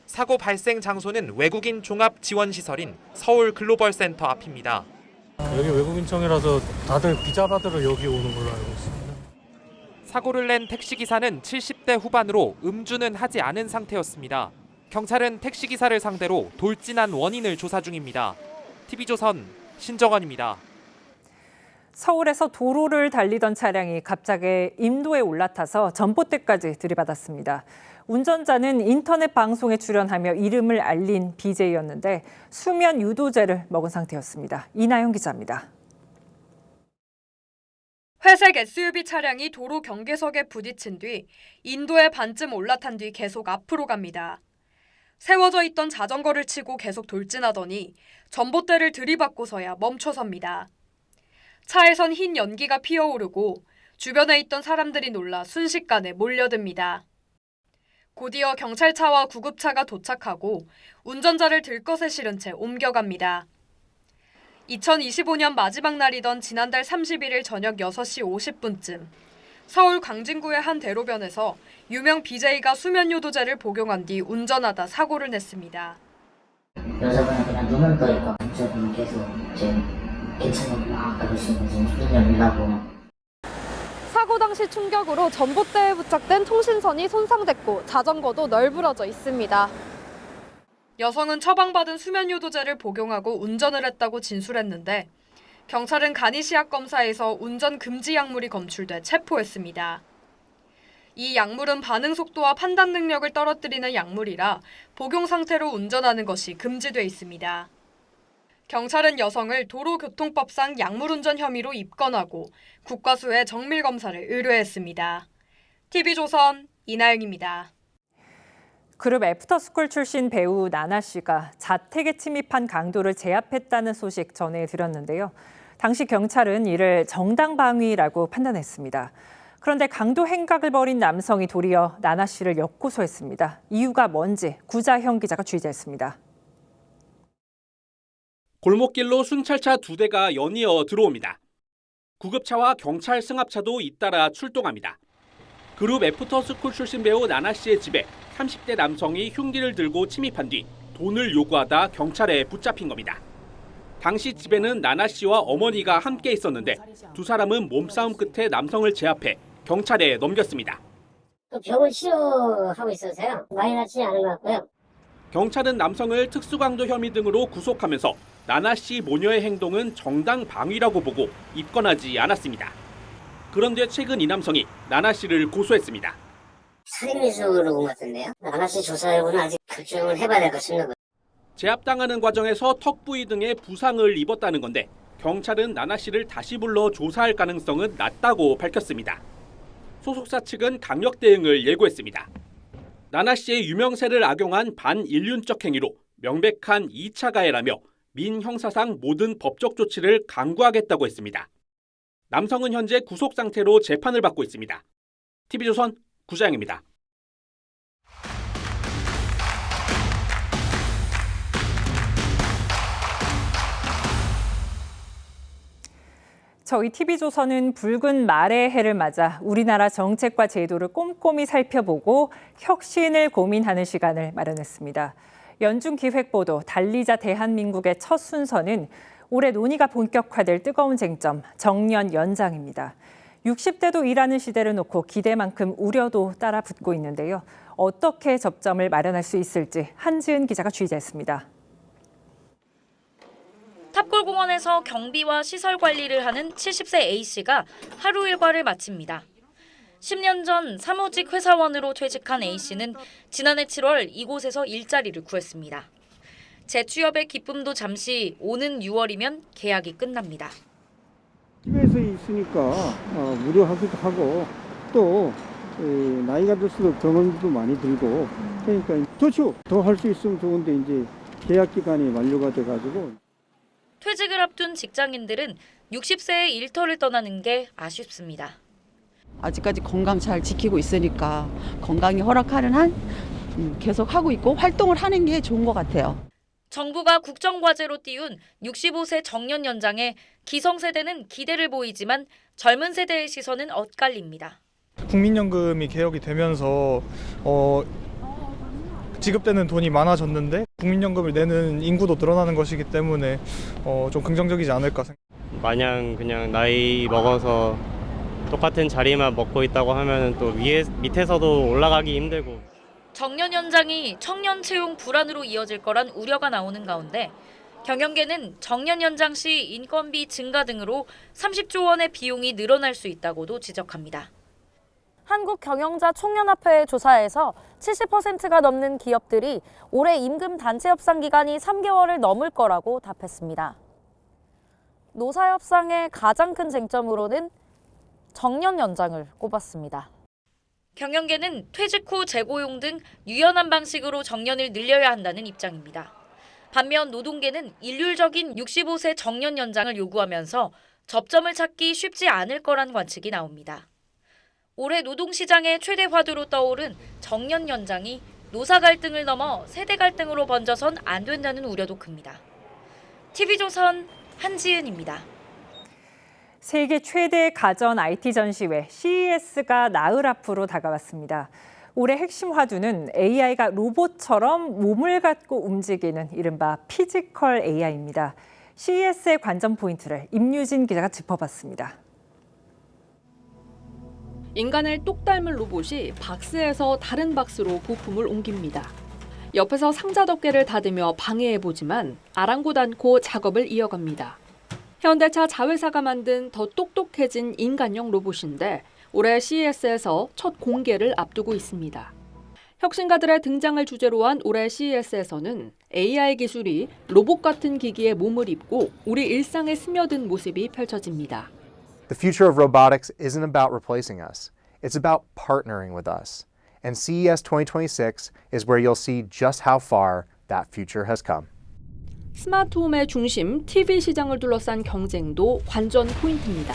사고 발생 장소는 외국인 종합지원시설인 서울 글로벌센터 앞입니다. 여기 외국인청이라서 다들 비자 받으러 여기 오는 걸로 알고 있습니다. 사고를 낸 택시기사는 70대 후반으로 음주는 하지 않은 상태였습니다. 경찰은 택시기사를 상대로 돌진한 원인을 조사 중입니다. TV조선 신정원입니다. 서울에서 도로를 달리던 차량이 갑자기 인도에 올라타서 전봇대까지 들이받았습니다. 운전자는 인터넷 방송에 출연하며 이름을 알린 BJ였는데 수면 유도제를 먹은 상태였습니다. 이나영 기자입니다. 회색 SUV 차량이 도로 경계석에 부딪힌 뒤 인도에 반쯤 올라탄 뒤 계속 앞으로 갑니다. 세워져 있던 자전거를 치고 계속 돌진하더니 전봇대를 들이받고서야 멈춰섭니다. 차에선 흰 연기가 피어오르고 주변에 있던 사람들이 놀라 순식간에 몰려듭니다. 곧이어 경찰차와 구급차가 도착하고 운전자를 들것에 실은 채 옮겨갑니다. 2025년 마지막 날이던 지난달 31일 저녁 6시 50분쯤 서울 광진구의 한 대로변에서 유명 BJ가 수면요도제를 복용한 뒤 운전하다 사고를 냈습니다. 여자분한테 눈은 떠있고 저분은 계속 괜찮아 그러시면 소리 연다고. 사고 당시 충격으로 전봇대에 부착된 통신선이 손상됐고 자전거도 널브러져 있습니다. 여성은 처방받은 수면요도제를 복용하고 운전을 했다고 진술했는데 경찰은 간이시약 검사에서 운전 금지 약물이 검출돼 체포했습니다. 이 약물은 반응 속도와 판단 능력을 떨어뜨리는 약물이라 복용 상태로 운전하는 것이 금지돼 있습니다. 경찰은 여성을 도로교통법상 약물운전 혐의로 입건하고 국과수에 정밀검사를 의뢰했습니다. TV조선 이나영입니다. 그룹 애프터스쿨 출신 배우 나나 씨가 자택에 침입한 강도를 제압했다는 소식 전해드렸는데요. 당시 경찰은 이를 정당방위라고 판단했습니다. 그런데 강도 행각을 벌인 남성이 도리어 나나 씨를 역고소했습니다. 이유가 뭔지 구자형 기자가 취재했습니다. 골목길로 순찰차 2대가 연이어 들어옵니다. 구급차와 경찰 승합차도 잇따라 출동합니다. 그룹 애프터스쿨 출신 배우 나나 씨의 집에 30대 남성이 흉기를 들고 침입한 뒤 돈을 요구하다 경찰에 붙잡힌 겁니다. 당시 집에는 나나 씨와 어머니가 함께 있었는데 두 사람은 몸싸움 끝에 남성을 제압해 경찰에 넘겼습니다. 병을 치료하고 있어서요. 많이 다치지 않은 것 같고요. 경찰은 남성을 특수강도 혐의 등으로 구속하면서 나나 씨 모녀의 행동은 정당 방위라고 보고 입건하지 않았습니다. 그런데 최근 이 남성이 나나 씨를 고소했습니다. 살인미수로 본 것 같은데요. 나나 씨 조사 여부는 아직 결정을 해봐야 될 것 같습니다. 제압당하는 과정에서 턱 부위 등의 부상을 입었다는 건데 경찰은 나나 씨를 다시 불러 조사할 가능성은 낮다고 밝혔습니다. 소속사 측은 강력 대응을 예고했습니다. 나나 씨의 유명세를 악용한 반인륜적 행위로 명백한 2차 가해라며 민형사상 모든 법적 조치를 강구하겠다고 했습니다. 남성은 현재 구속 상태로 재판을 받고 있습니다. TV조선 구자영입니다. 저희 TV조선은 붉은 말의 해를 맞아 우리나라 정책과 제도를 꼼꼼히 살펴보고 혁신을 고민하는 시간을 마련했습니다. 연중기획보도 달리자 대한민국의 첫 순서는 올해 논의가 본격화될 뜨거운 쟁점, 정년 연장입니다. 60대도 일하는 시대를 놓고 기대만큼 우려도 따라 붙고 있는데요. 어떻게 접점을 마련할 수 있을지 한지은 기자가 취재했습니다. 탑골공원에서 경비와 시설 관리를 하는 70세 A씨가 하루 일과를 마칩니다. 10년 전 사무직 회사원으로 퇴직한 A씨는 지난해 7월 이곳에서 일자리를 구했습니다. 재취업의 기쁨도 잠시 오는 6월이면 계약이 끝납니다. 집에서 있으니까 무료하기도 하고 또 나이가 들수록 경험도 많이 들고 그러니까 좋죠. 더 할 수 있으면 좋은데 이제 계약 기간이 만료가 돼가지고. 퇴직을 앞둔 직장인들은 60세의 일터를 떠나는 게 아쉽습니다. 아직까지 건강 잘 지키고 있으니까 건강이 허락하는 한 계속 하고 있고 활동을 하는 게 좋은 것 같아요. 정부가 국정과제로 띄운 65세 정년 연장에 기성세대는 기대를 보이지만 젊은 세대의 시선은 엇갈립니다. 국민연금이 개혁이 되면서 지급되는 돈이 많아졌는데 국민연금을 내는 인구도 늘어나는 것이기 때문에 좀 긍정적이지 않을까 생각합니다. 마냥 그냥 나이 먹어서 똑같은 자리만 먹고 있다고 하면 또 밑에서도 올라가기 힘들고. 정년 연장이 청년 채용 불안으로 이어질 거란 우려가 나오는 가운데 경영계는 정년 연장 시 인건비 증가 등으로 30조 원의 비용이 늘어날 수 있다고도 지적합니다. 한국경영자총연합회의 조사에서 70%가 넘는 기업들이 올해 임금 단체 협상 기간이 3개월을 넘을 거라고 답했습니다. 노사협상의 가장 큰 쟁점으로는 정년 연장을 꼽았습니다. 경영계는 퇴직 후 재고용 등 유연한 방식으로 정년을 늘려야 한다는 입장입니다. 반면 노동계는 일률적인 65세 정년 연장을 요구하면서 접점을 찾기 쉽지 않을 거란 관측이 나옵니다. 올해 노동시장의 최대 화두로 떠오른 정년 연장이 노사 갈등을 넘어 세대 갈등으로 번져선 안 된다는 우려도 큽니다. TV조선 한지은입니다. 세계 최대 가전 IT 전시회 CES가 나흘 앞으로 다가왔습니다. 올해 핵심 화두는 AI가 로봇처럼 몸을 갖고 움직이는 이른바 피지컬 AI입니다. CES의 관전 포인트를 임유진 기자가 짚어봤습니다. 인간을 똑 닮은 로봇이 박스에서 다른 박스로 부품을 옮깁니다. 옆에서 상자 덮개를 닫으며 방해해보지만 아랑곳 않고 작업을 이어갑니다. 현대차 자회사가 만든 더 똑똑해진 인간형 로봇인데 올해 CES에서 첫 공개를 앞두고 있습니다. 혁신가들의 등장을 주제로 한 올해 CES에서는 AI 기술이 로봇 같은 기기에 몸을 입고 우리 일상에 스며든 모습이 펼쳐집니다. The future of robotics isn't about replacing us. It's about partnering with us. And CES 2026 is where you'll see just how far that future has come. 스마트홈의 중심 TV 시장을 둘러싼 경쟁도 관전 포인트입니다.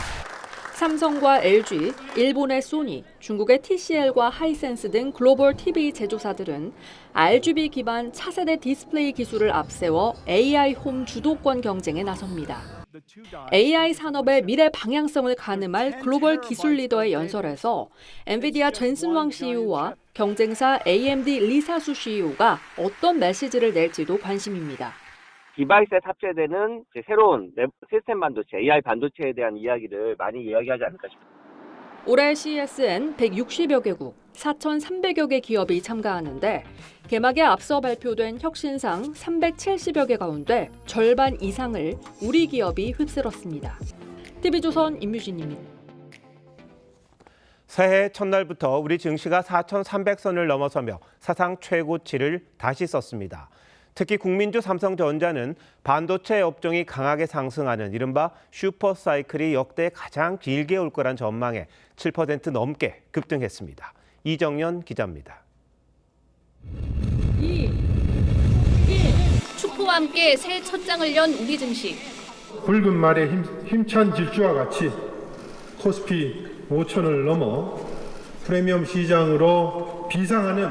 삼성과 LG, 일본의 소니, 중국의 TCL과 하이센스 등 글로벌 TV 제조사들은 RGB 기반 차세대 디스플레이 기술을 앞세워 AI 홈 주도권 경쟁에 나섭니다. AI 산업의 미래 방향성을 가늠할 글로벌 기술 리더의 연설에서 엔비디아 젠슨 왕 CEO와 경쟁사 AMD 리사수 CEO가 어떤 메시지를 낼지도 관심입니다. 디바이스에 탑재되는 새로운 시스템 반도체, AI 반도체에 대한 이야기를 많이 이야기하지 않을까 싶습니다. 올해 CES엔 160여 개국, 4,300여 개 기업이 참가하는데 개막에 앞서 발표된 혁신상 370여 개 가운데 절반 이상을 우리 기업이 휩쓸었습니다. TV조선 임유진입니다. 새해 첫날부터 우리 증시가 4,300선을 넘어서며 사상 최고치를 다시 썼습니다. 특히 국민주 삼성전자는 반도체 업종이 강하게 상승하는 이른바 슈퍼사이클이 역대 가장 길게 올 거란 전망에 7% 넘게 급등했습니다. 이정연 기자입니다. 2, 1. 축포와 함께 새해 첫 장을 연 우리 증시. 붉은 말의 힘찬 질주와 같이 코스피 5천을 넘어 프리미엄 시장으로 비상하는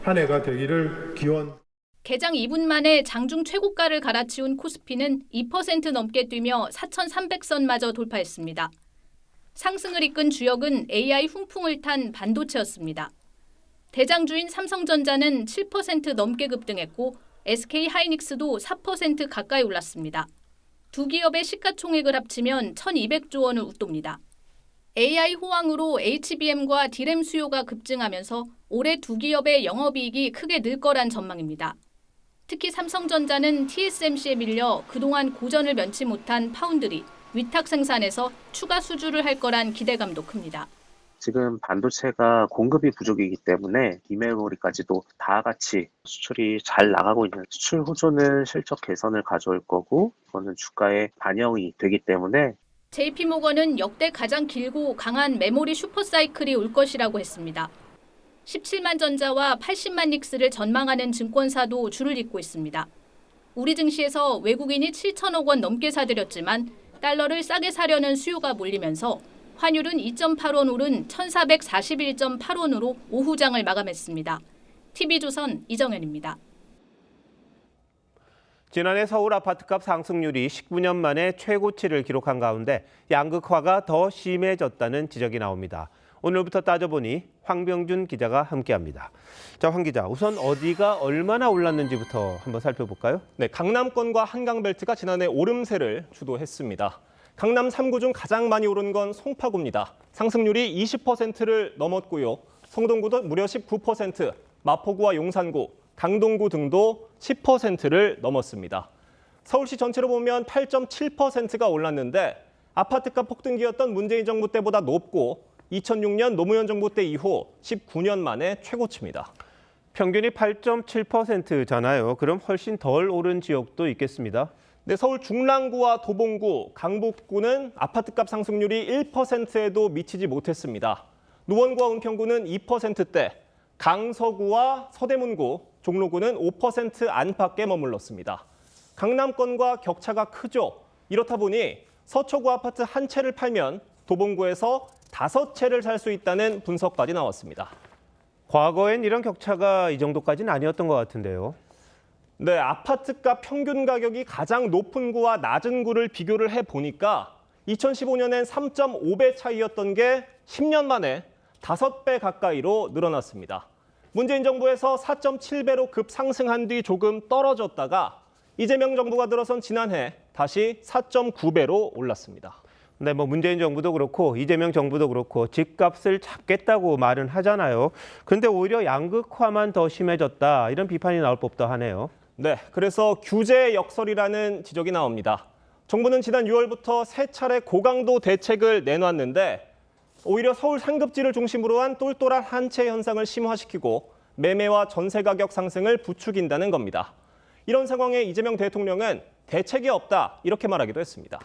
한 해가 되기를 기원. 개장 2분 만에 장중 최고가를 갈아치운 코스피는 2% 넘게 뛰며 4,300선마저 돌파했습니다. 상승을 이끈 주역은 AI 훈풍을 탄 반도체였습니다. 대장주인 삼성전자는 7% 넘게 급등했고 SK하이닉스도 4% 가까이 올랐습니다. 두 기업의 시가총액을 합치면 1,200조 원을 웃돕니다. AI 호황으로 HBM과 D램 수요가 급증하면서 올해 두 기업의 영업이익이 크게 늘 거란 전망입니다. 특히 삼성전자는 TSMC에 밀려 그동안 고전을 면치 못한 파운드리, 위탁 생산에서 추가 수주를 할 거란 기대감도 큽니다. 지금 반도체가 공급이 부족이기 때문에 이메모리까지도 다 같이 수출이 잘 나가고 있는 수출 호조는 실적 개선을 가져올 거고 이거는 주가에 반영이 되기 때문에 JP모건은 역대 가장 길고 강한 메모리 슈퍼사이클이 올 것이라고 했습니다. 17만 전자와 80만 닉스를 전망하는 증권사도 줄을 잇고 있습니다. 우리 증시에서 외국인이 7천억 원 넘게 사들였지만 달러를 싸게 사려는 수요가 몰리면서 환율은 2.8원 오른 1,441.8원으로 오후장을 마감했습니다. TV조선 이정현입니다. 지난해 서울 아파트값 상승률이 19년 만에 최고치를 기록한 가운데 양극화가 더 심해졌다는 지적이 나옵니다. 오늘부터 따져보니 황병준 기자가 함께합니다. 자, 황 기자, 우선 어디가 얼마나 올랐는지부터 한번 살펴볼까요? 네, 강남권과 한강벨트가 지난해 오름세를 주도했습니다. 강남 3구 중 가장 많이 오른 건 송파구입니다. 상승률이 20%를 넘었고요. 성동구도 무려 19%, 마포구와 용산구, 강동구 등도 10%를 넘었습니다. 서울시 전체로 보면 8.7%가 올랐는데 아파트값 폭등기였던 문재인 정부 때보다 높고 2006년 노무현 정부 때 이후 19년 만에 최고치입니다. 평균이 8.7%잖아요. 그럼 훨씬 덜 오른 지역도 있겠습니다. 네, 서울 중랑구와 도봉구, 강북구는 아파트값 상승률이 1%에도 미치지 못했습니다. 노원구와 은평구는 2%대, 강서구와 서대문구, 종로구는 5% 안팎에 머물렀습니다. 강남권과 격차가 크죠. 이렇다 보니 서초구 아파트 한 채를 팔면 도봉구에서 5채를 살 수 있다는 분석까지 나왔습니다. 과거엔 이런 격차가 이 정도까지는 아니었던 것 같은데요. 네, 아파트값 평균 가격이 가장 높은 구와 낮은 구를 비교를 해보니까 2015년엔 3.5배 차이였던 게 10년 만에 5배 가까이로 늘어났습니다. 문재인 정부에서 4.7배로 급상승한 뒤 조금 떨어졌다가 이재명 정부가 들어선 지난해 다시 4.9배로 올랐습니다. 네, 문재인 정부도 그렇고 이재명 정부도 그렇고 집값을 잡겠다고 말은 하잖아요. 그런데 오히려 양극화만 더 심해졌다, 이런 비판이 나올 법도 하네요. 네, 그래서 규제 역설이라는 지적이 나옵니다. 정부는 지난 6월부터 3차례 고강도 대책을 내놨는데 오히려 서울 상급지를 중심으로 한 똘똘한 한 채 현상을 심화시키고 매매와 전세 가격 상승을 부추긴다는 겁니다. 이런 상황에 이재명 대통령은 대책이 없다, 이렇게 말하기도 했습니다.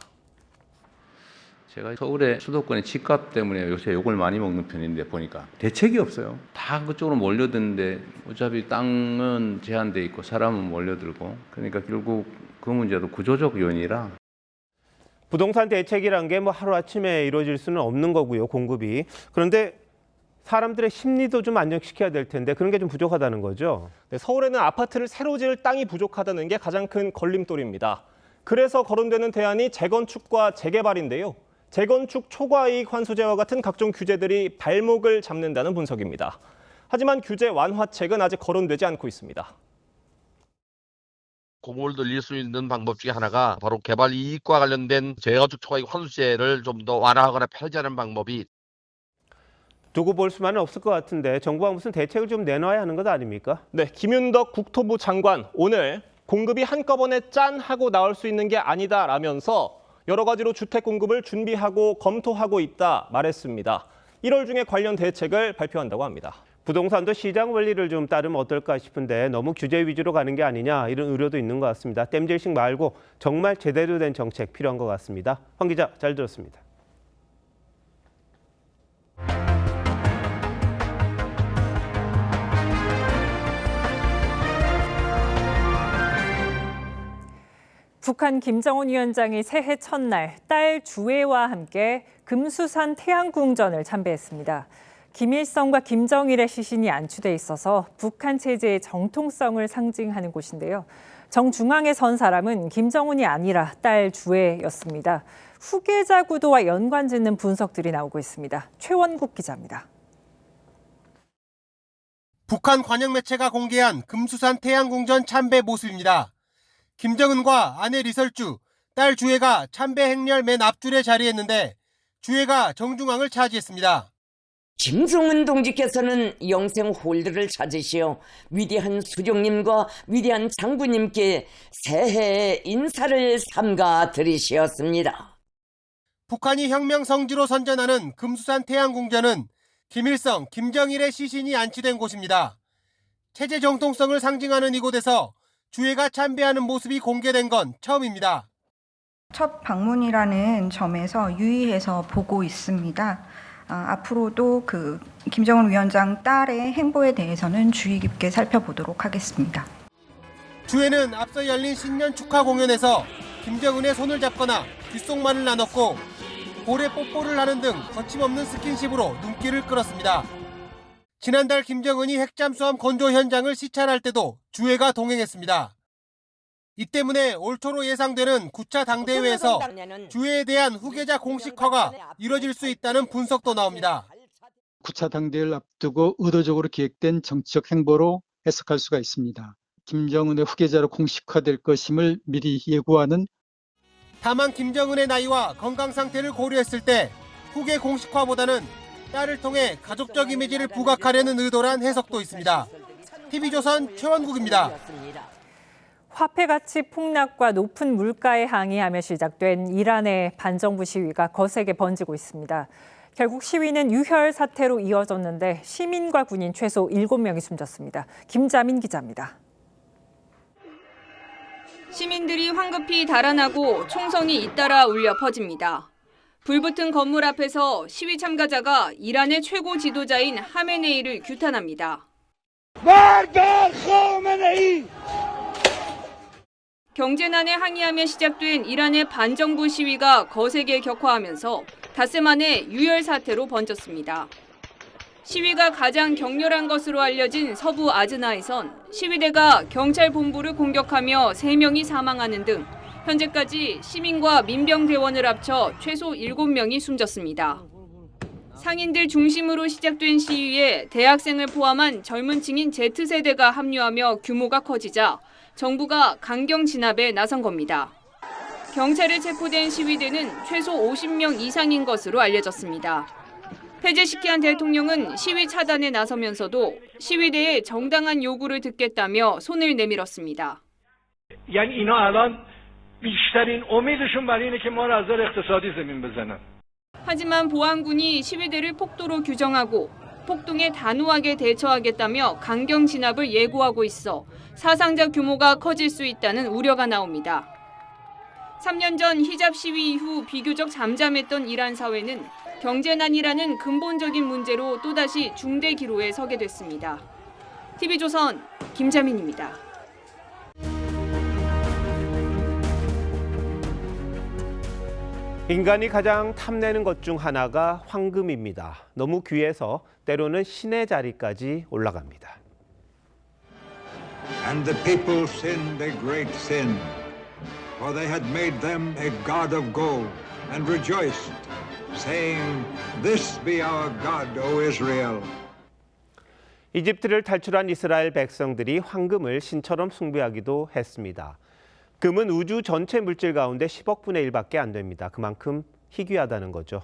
제가 서울의 수도권의 집값 때문에 요새 욕을 많이 먹는 편인데 보니까 대책이 없어요. 다 그쪽으로 몰려드는데 어차피 땅은 제한돼 있고 사람은 몰려들고, 그러니까 결국 그 문제도 구조적 요인이라. 부동산 대책이란 게 하루아침에 이루어질 수는 없는 거고요, 공급이. 그런데 사람들의 심리도 좀 안정시켜야 될 텐데 그런 게 좀 부족하다는 거죠. 네, 서울에는 아파트를 새로 지을 땅이 부족하다는 게 가장 큰 걸림돌입니다. 그래서 거론되는 대안이 재건축과 재개발인데요. 재건축 초과이익 환수제와 같은 각종 규제들이 발목을 잡는다는 분석입니다. 하지만 규제 완화책은 아직 거론되지 않고 있습니다. 공급을 늘릴 수 있는 방법 중에 하나가 바로 개발 이익과 관련된 재건축 초과이익 환수제를 좀 더 완화하거나 폐지하는 방법이. 두고 볼 수만은 없을 것 같은데 정부가 무슨 대책을 좀 내놔야 하는 것 아닙니까? 네, 김윤덕 국토부 장관 오늘 공급이 한꺼번에 짠 하고 나올 수 있는 게 아니다라면서 여러 가지로 주택 공급을 준비하고 검토하고 있다 말했습니다. 1월 중에 관련 대책을 발표한다고 합니다. 부동산도 시장 원리를 좀 따르면 어떨까 싶은데 너무 규제 위주로 가는 게 아니냐, 이런 우려도 있는 것 같습니다. 땜질식 말고 정말 제대로 된 정책 필요한 것 같습니다. 황 기자, 잘 들었습니다. 북한 김정은 위원장이 새해 첫날 딸 주애와 함께 금수산 태양궁전을 참배했습니다. 김일성과 김정일의 시신이 안치돼 있어서 북한 체제의 정통성을 상징하는 곳인데요. 정중앙에 선 사람은 김정은이 아니라 딸 주애였습니다. 후계자 구도와 연관짓는 분석들이 나오고 있습니다. 최원국 기자입니다. 북한 관영 매체가 공개한 금수산 태양궁전 참배 모습입니다. 김정은과 아내 리설주, 딸 주애가 참배 행렬 맨 앞줄에 자리했는데 주회가 정중앙을 차지했습니다. 김종은 동지께서는 영생 홀드를 찾으시어 위대한 수령님과 위대한 장군님께 새해 인사를 삼가 드리시었습니다. 북한이 혁명 성지로 선전하는 금수산 태양궁전은 김일성, 김정일의 시신이 안치된 곳입니다. 체제 정통성을 상징하는 이곳에서 주회가 참배하는 모습이 공개된 건 처음입니다. 첫 방문이라는 점에서 유의해서 보고 있습니다. 앞으로도 김정은 위원장 딸의 행보에 대해서는 주의 깊게 살펴보도록 하겠습니다. 주회는 앞서 열린 신년 축하 공연에서 김정은의 손을 잡거나 귓속말을 나눴고 볼에 뽀뽀를 하는 등 거침없는 스킨십으로 눈길을 끌었습니다. 지난달 김정은이 핵잠수함 건조 현장을 시찰할 때도 주회가 동행했습니다. 이 때문에 올 초로 예상되는 9차 당대회에서 주회에 대한 후계자 공식화가 이뤄질 수 있다는 분석도 나옵니다. 9차 당대회를 앞두고 의도적으로 기획된 정치적 행보로 해석할 수가 있습니다. 김정은의 후계자로 공식화될 것임을 미리 예고하는. 다만 김정은의 나이와 건강 상태를 고려했을 때 후계 공식화보다는 딸을 통해 가족적 이미지를 부각하려는 의도란 해석도 있습니다. TV조선 최원국입니다. 화폐 가치 폭락과 높은 물가에 항의하며 시작된 이란의 반정부 시위가 거세게 번지고 있습니다. 결국 시위는 유혈 사태로 이어졌는데 시민과 군인 최소 7명이 숨졌습니다. 김자민 기자입니다. 시민들이 황급히 달아나고 총성이 잇따라 울려 퍼집니다. 불붙은 건물 앞에서 시위 참가자가 이란의 최고 지도자인 하메네이를 규탄합니다. 경제난에 항의하며 시작된 이란의 반정부 시위가 거세게 격화하면서 닷새 만에 유혈 사태로 번졌습니다. 시위가 가장 격렬한 것으로 알려진 서부 아즈나에선 시위대가 경찰 본부를 공격하며 3명이 사망하는 등 현재까지 시민과 민병대원을 합쳐 최소 7명이 숨졌습니다. 상인들 중심으로 시작된 시위에 대학생을 포함한 젊은 층인 Z세대가 합류하며 규모가 커지자 정부가 강경 진압에 나선 겁니다. 경찰에 체포된 시위대는 최소 50명 이상인 것으로 알려졌습니다. 폐지시키한 대통령은 시위 차단에 나서면서도 시위대의 정당한 요구를 듣겠다며 손을 내밀었습니다. 하지만 보안군이 시위대를 폭도로 규정하고 폭동에 단호하게 대처하겠다며 강경 진압을 예고하고 있어 사상자 규모가 커질 수 있다는 우려가 나옵니다. 3년 전 히잡 시위 이후 비교적 잠잠했던 이란 사회는 경제난이라는 근본적인 문제로 또다시 중대 기로에 서게 됐습니다. TV조선 김자민입니다. 인간이 가장 탐내는 것 중 하나가 황금입니다. 너무 귀해서 때로는 신의 자리까지 올라갑니다. And the people sinned a great sin, for they had made them a god of gold, and rejoiced, saying, This be our God, O Israel. 이집트를 탈출한 이스라엘 백성들이 황금을 신처럼 숭배하기도 했습니다. 금은 우주 전체 물질 가운데 10억 분의 1밖에 안 됩니다. 그만큼 희귀하다는 거죠.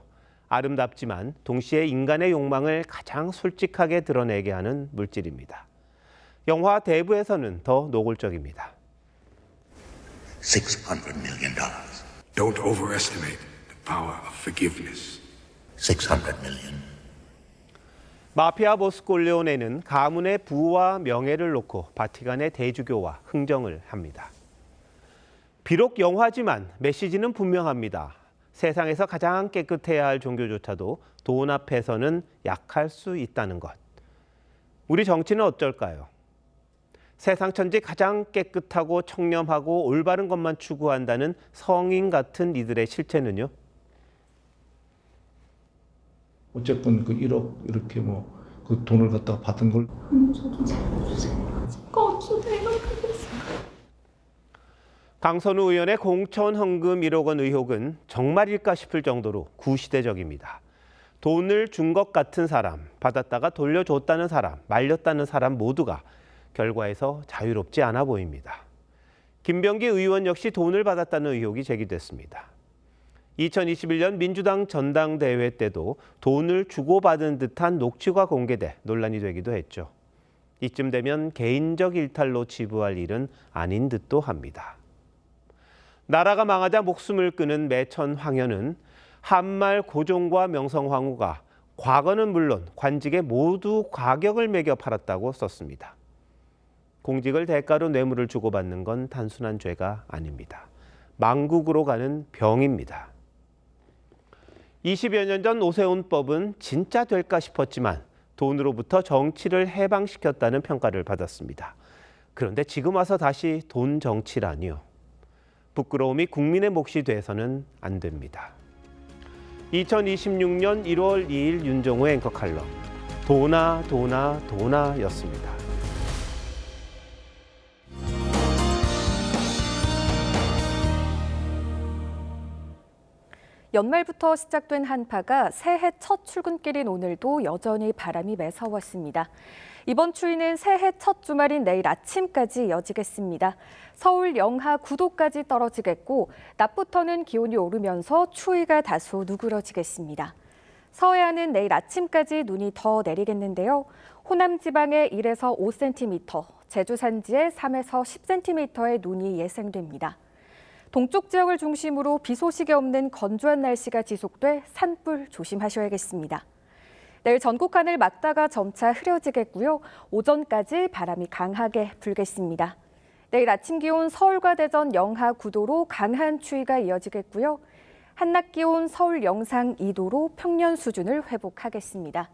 아름답지만 동시에 인간의 욕망을 가장 솔직하게 드러내게 하는 물질입니다. 영화 대부에서는 더 노골적입니다. $600 million. Don't overestimate the power of forgiveness. $600 million. 마피아 보스 콜레오네는 가문의 부와 명예를 놓고 바티칸의 대주교와 흥정을 합니다. 비록 영화지만 메시지는 분명합니다. 세상에서 가장 깨끗해야 할 종교조차도 돈 앞에서는 약할 수 있다는 것. 우리 정치는 어쩔까요? 세상 천지 가장 깨끗하고 청렴하고 올바른 것만 추구한다는 성인 같은 이들의 실체는요? 어쨌든 그 1억 이렇게 그 돈을 갖다가 받은 걸. 저도 살려주세요. 거기서 대박하겠어요. 강선우 의원의 공천 헌금 1억 원 의혹은 정말일까 싶을 정도로 구시대적입니다. 돈을 준 것 같은 사람, 받았다가 돌려줬다는 사람, 말렸다는 사람 모두가 결과에서 자유롭지 않아 보입니다. 김병기 의원 역시 돈을 받았다는 의혹이 제기됐습니다. 2021년 민주당 전당대회 때도 돈을 주고받은 듯한 녹취가 공개돼 논란이 되기도 했죠. 이쯤 되면 개인적 일탈로 치부할 일은 아닌 듯도 합니다. 나라가 망하자 목숨을 끊은 매천 황현은 한말 고종과 명성황후가 과거는 물론 관직에 모두 가격을 매겨 팔았다고 썼습니다. 공직을 대가로 뇌물을 주고받는 건 단순한 죄가 아닙니다. 망국으로 가는 병입니다. 20여 년 전 오세훈법은 진짜 될까 싶었지만 돈으로부터 정치를 해방시켰다는 평가를 받았습니다. 그런데 지금 와서 다시 돈 정치라니요. 부끄러움이 국민의 몫이 돼서는 안 됩니다. 2026년 1월 2일 윤정호의 앵커 칼럼 도나 도나 도나였습니다. 연말부터 시작된 한파가 새해 첫 출근길인 오늘도 여전히 바람이 매서웠습니다. 이번 추위는 새해 첫 주말인 내일 아침까지 이어지겠습니다. 서울 영하 9도까지 떨어지겠고 낮부터는 기온이 오르면서 추위가 다소 누그러지겠습니다. 서해안은 내일 아침까지 눈이 더 내리겠는데요. 호남 지방에 1에서 5cm, 제주 산지에 3에서 10cm의 눈이 예상됩니다. 동쪽 지역을 중심으로 비 소식이 없는 건조한 날씨가 지속돼 산불 조심하셔야겠습니다. 내일 전국 하늘 맑다가 점차 흐려지겠고요. 오전까지 바람이 강하게 불겠습니다. 내일 아침 기온 서울과 대전 영하 9도로 강한 추위가 이어지겠고요. 한낮 기온 서울 영상 2도로 평년 수준을 회복하겠습니다.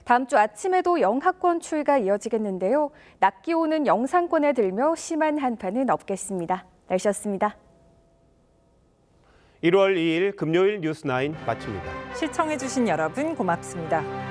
다음 주 아침에도 영하권 추위가 이어지겠는데요. 낮 기온은 영상권에 들며 심한 한파는 없겠습니다. 날씨였습니다. 1월 2일 금요일 뉴스9 마칩니다. 시청해주신 여러분 고맙습니다.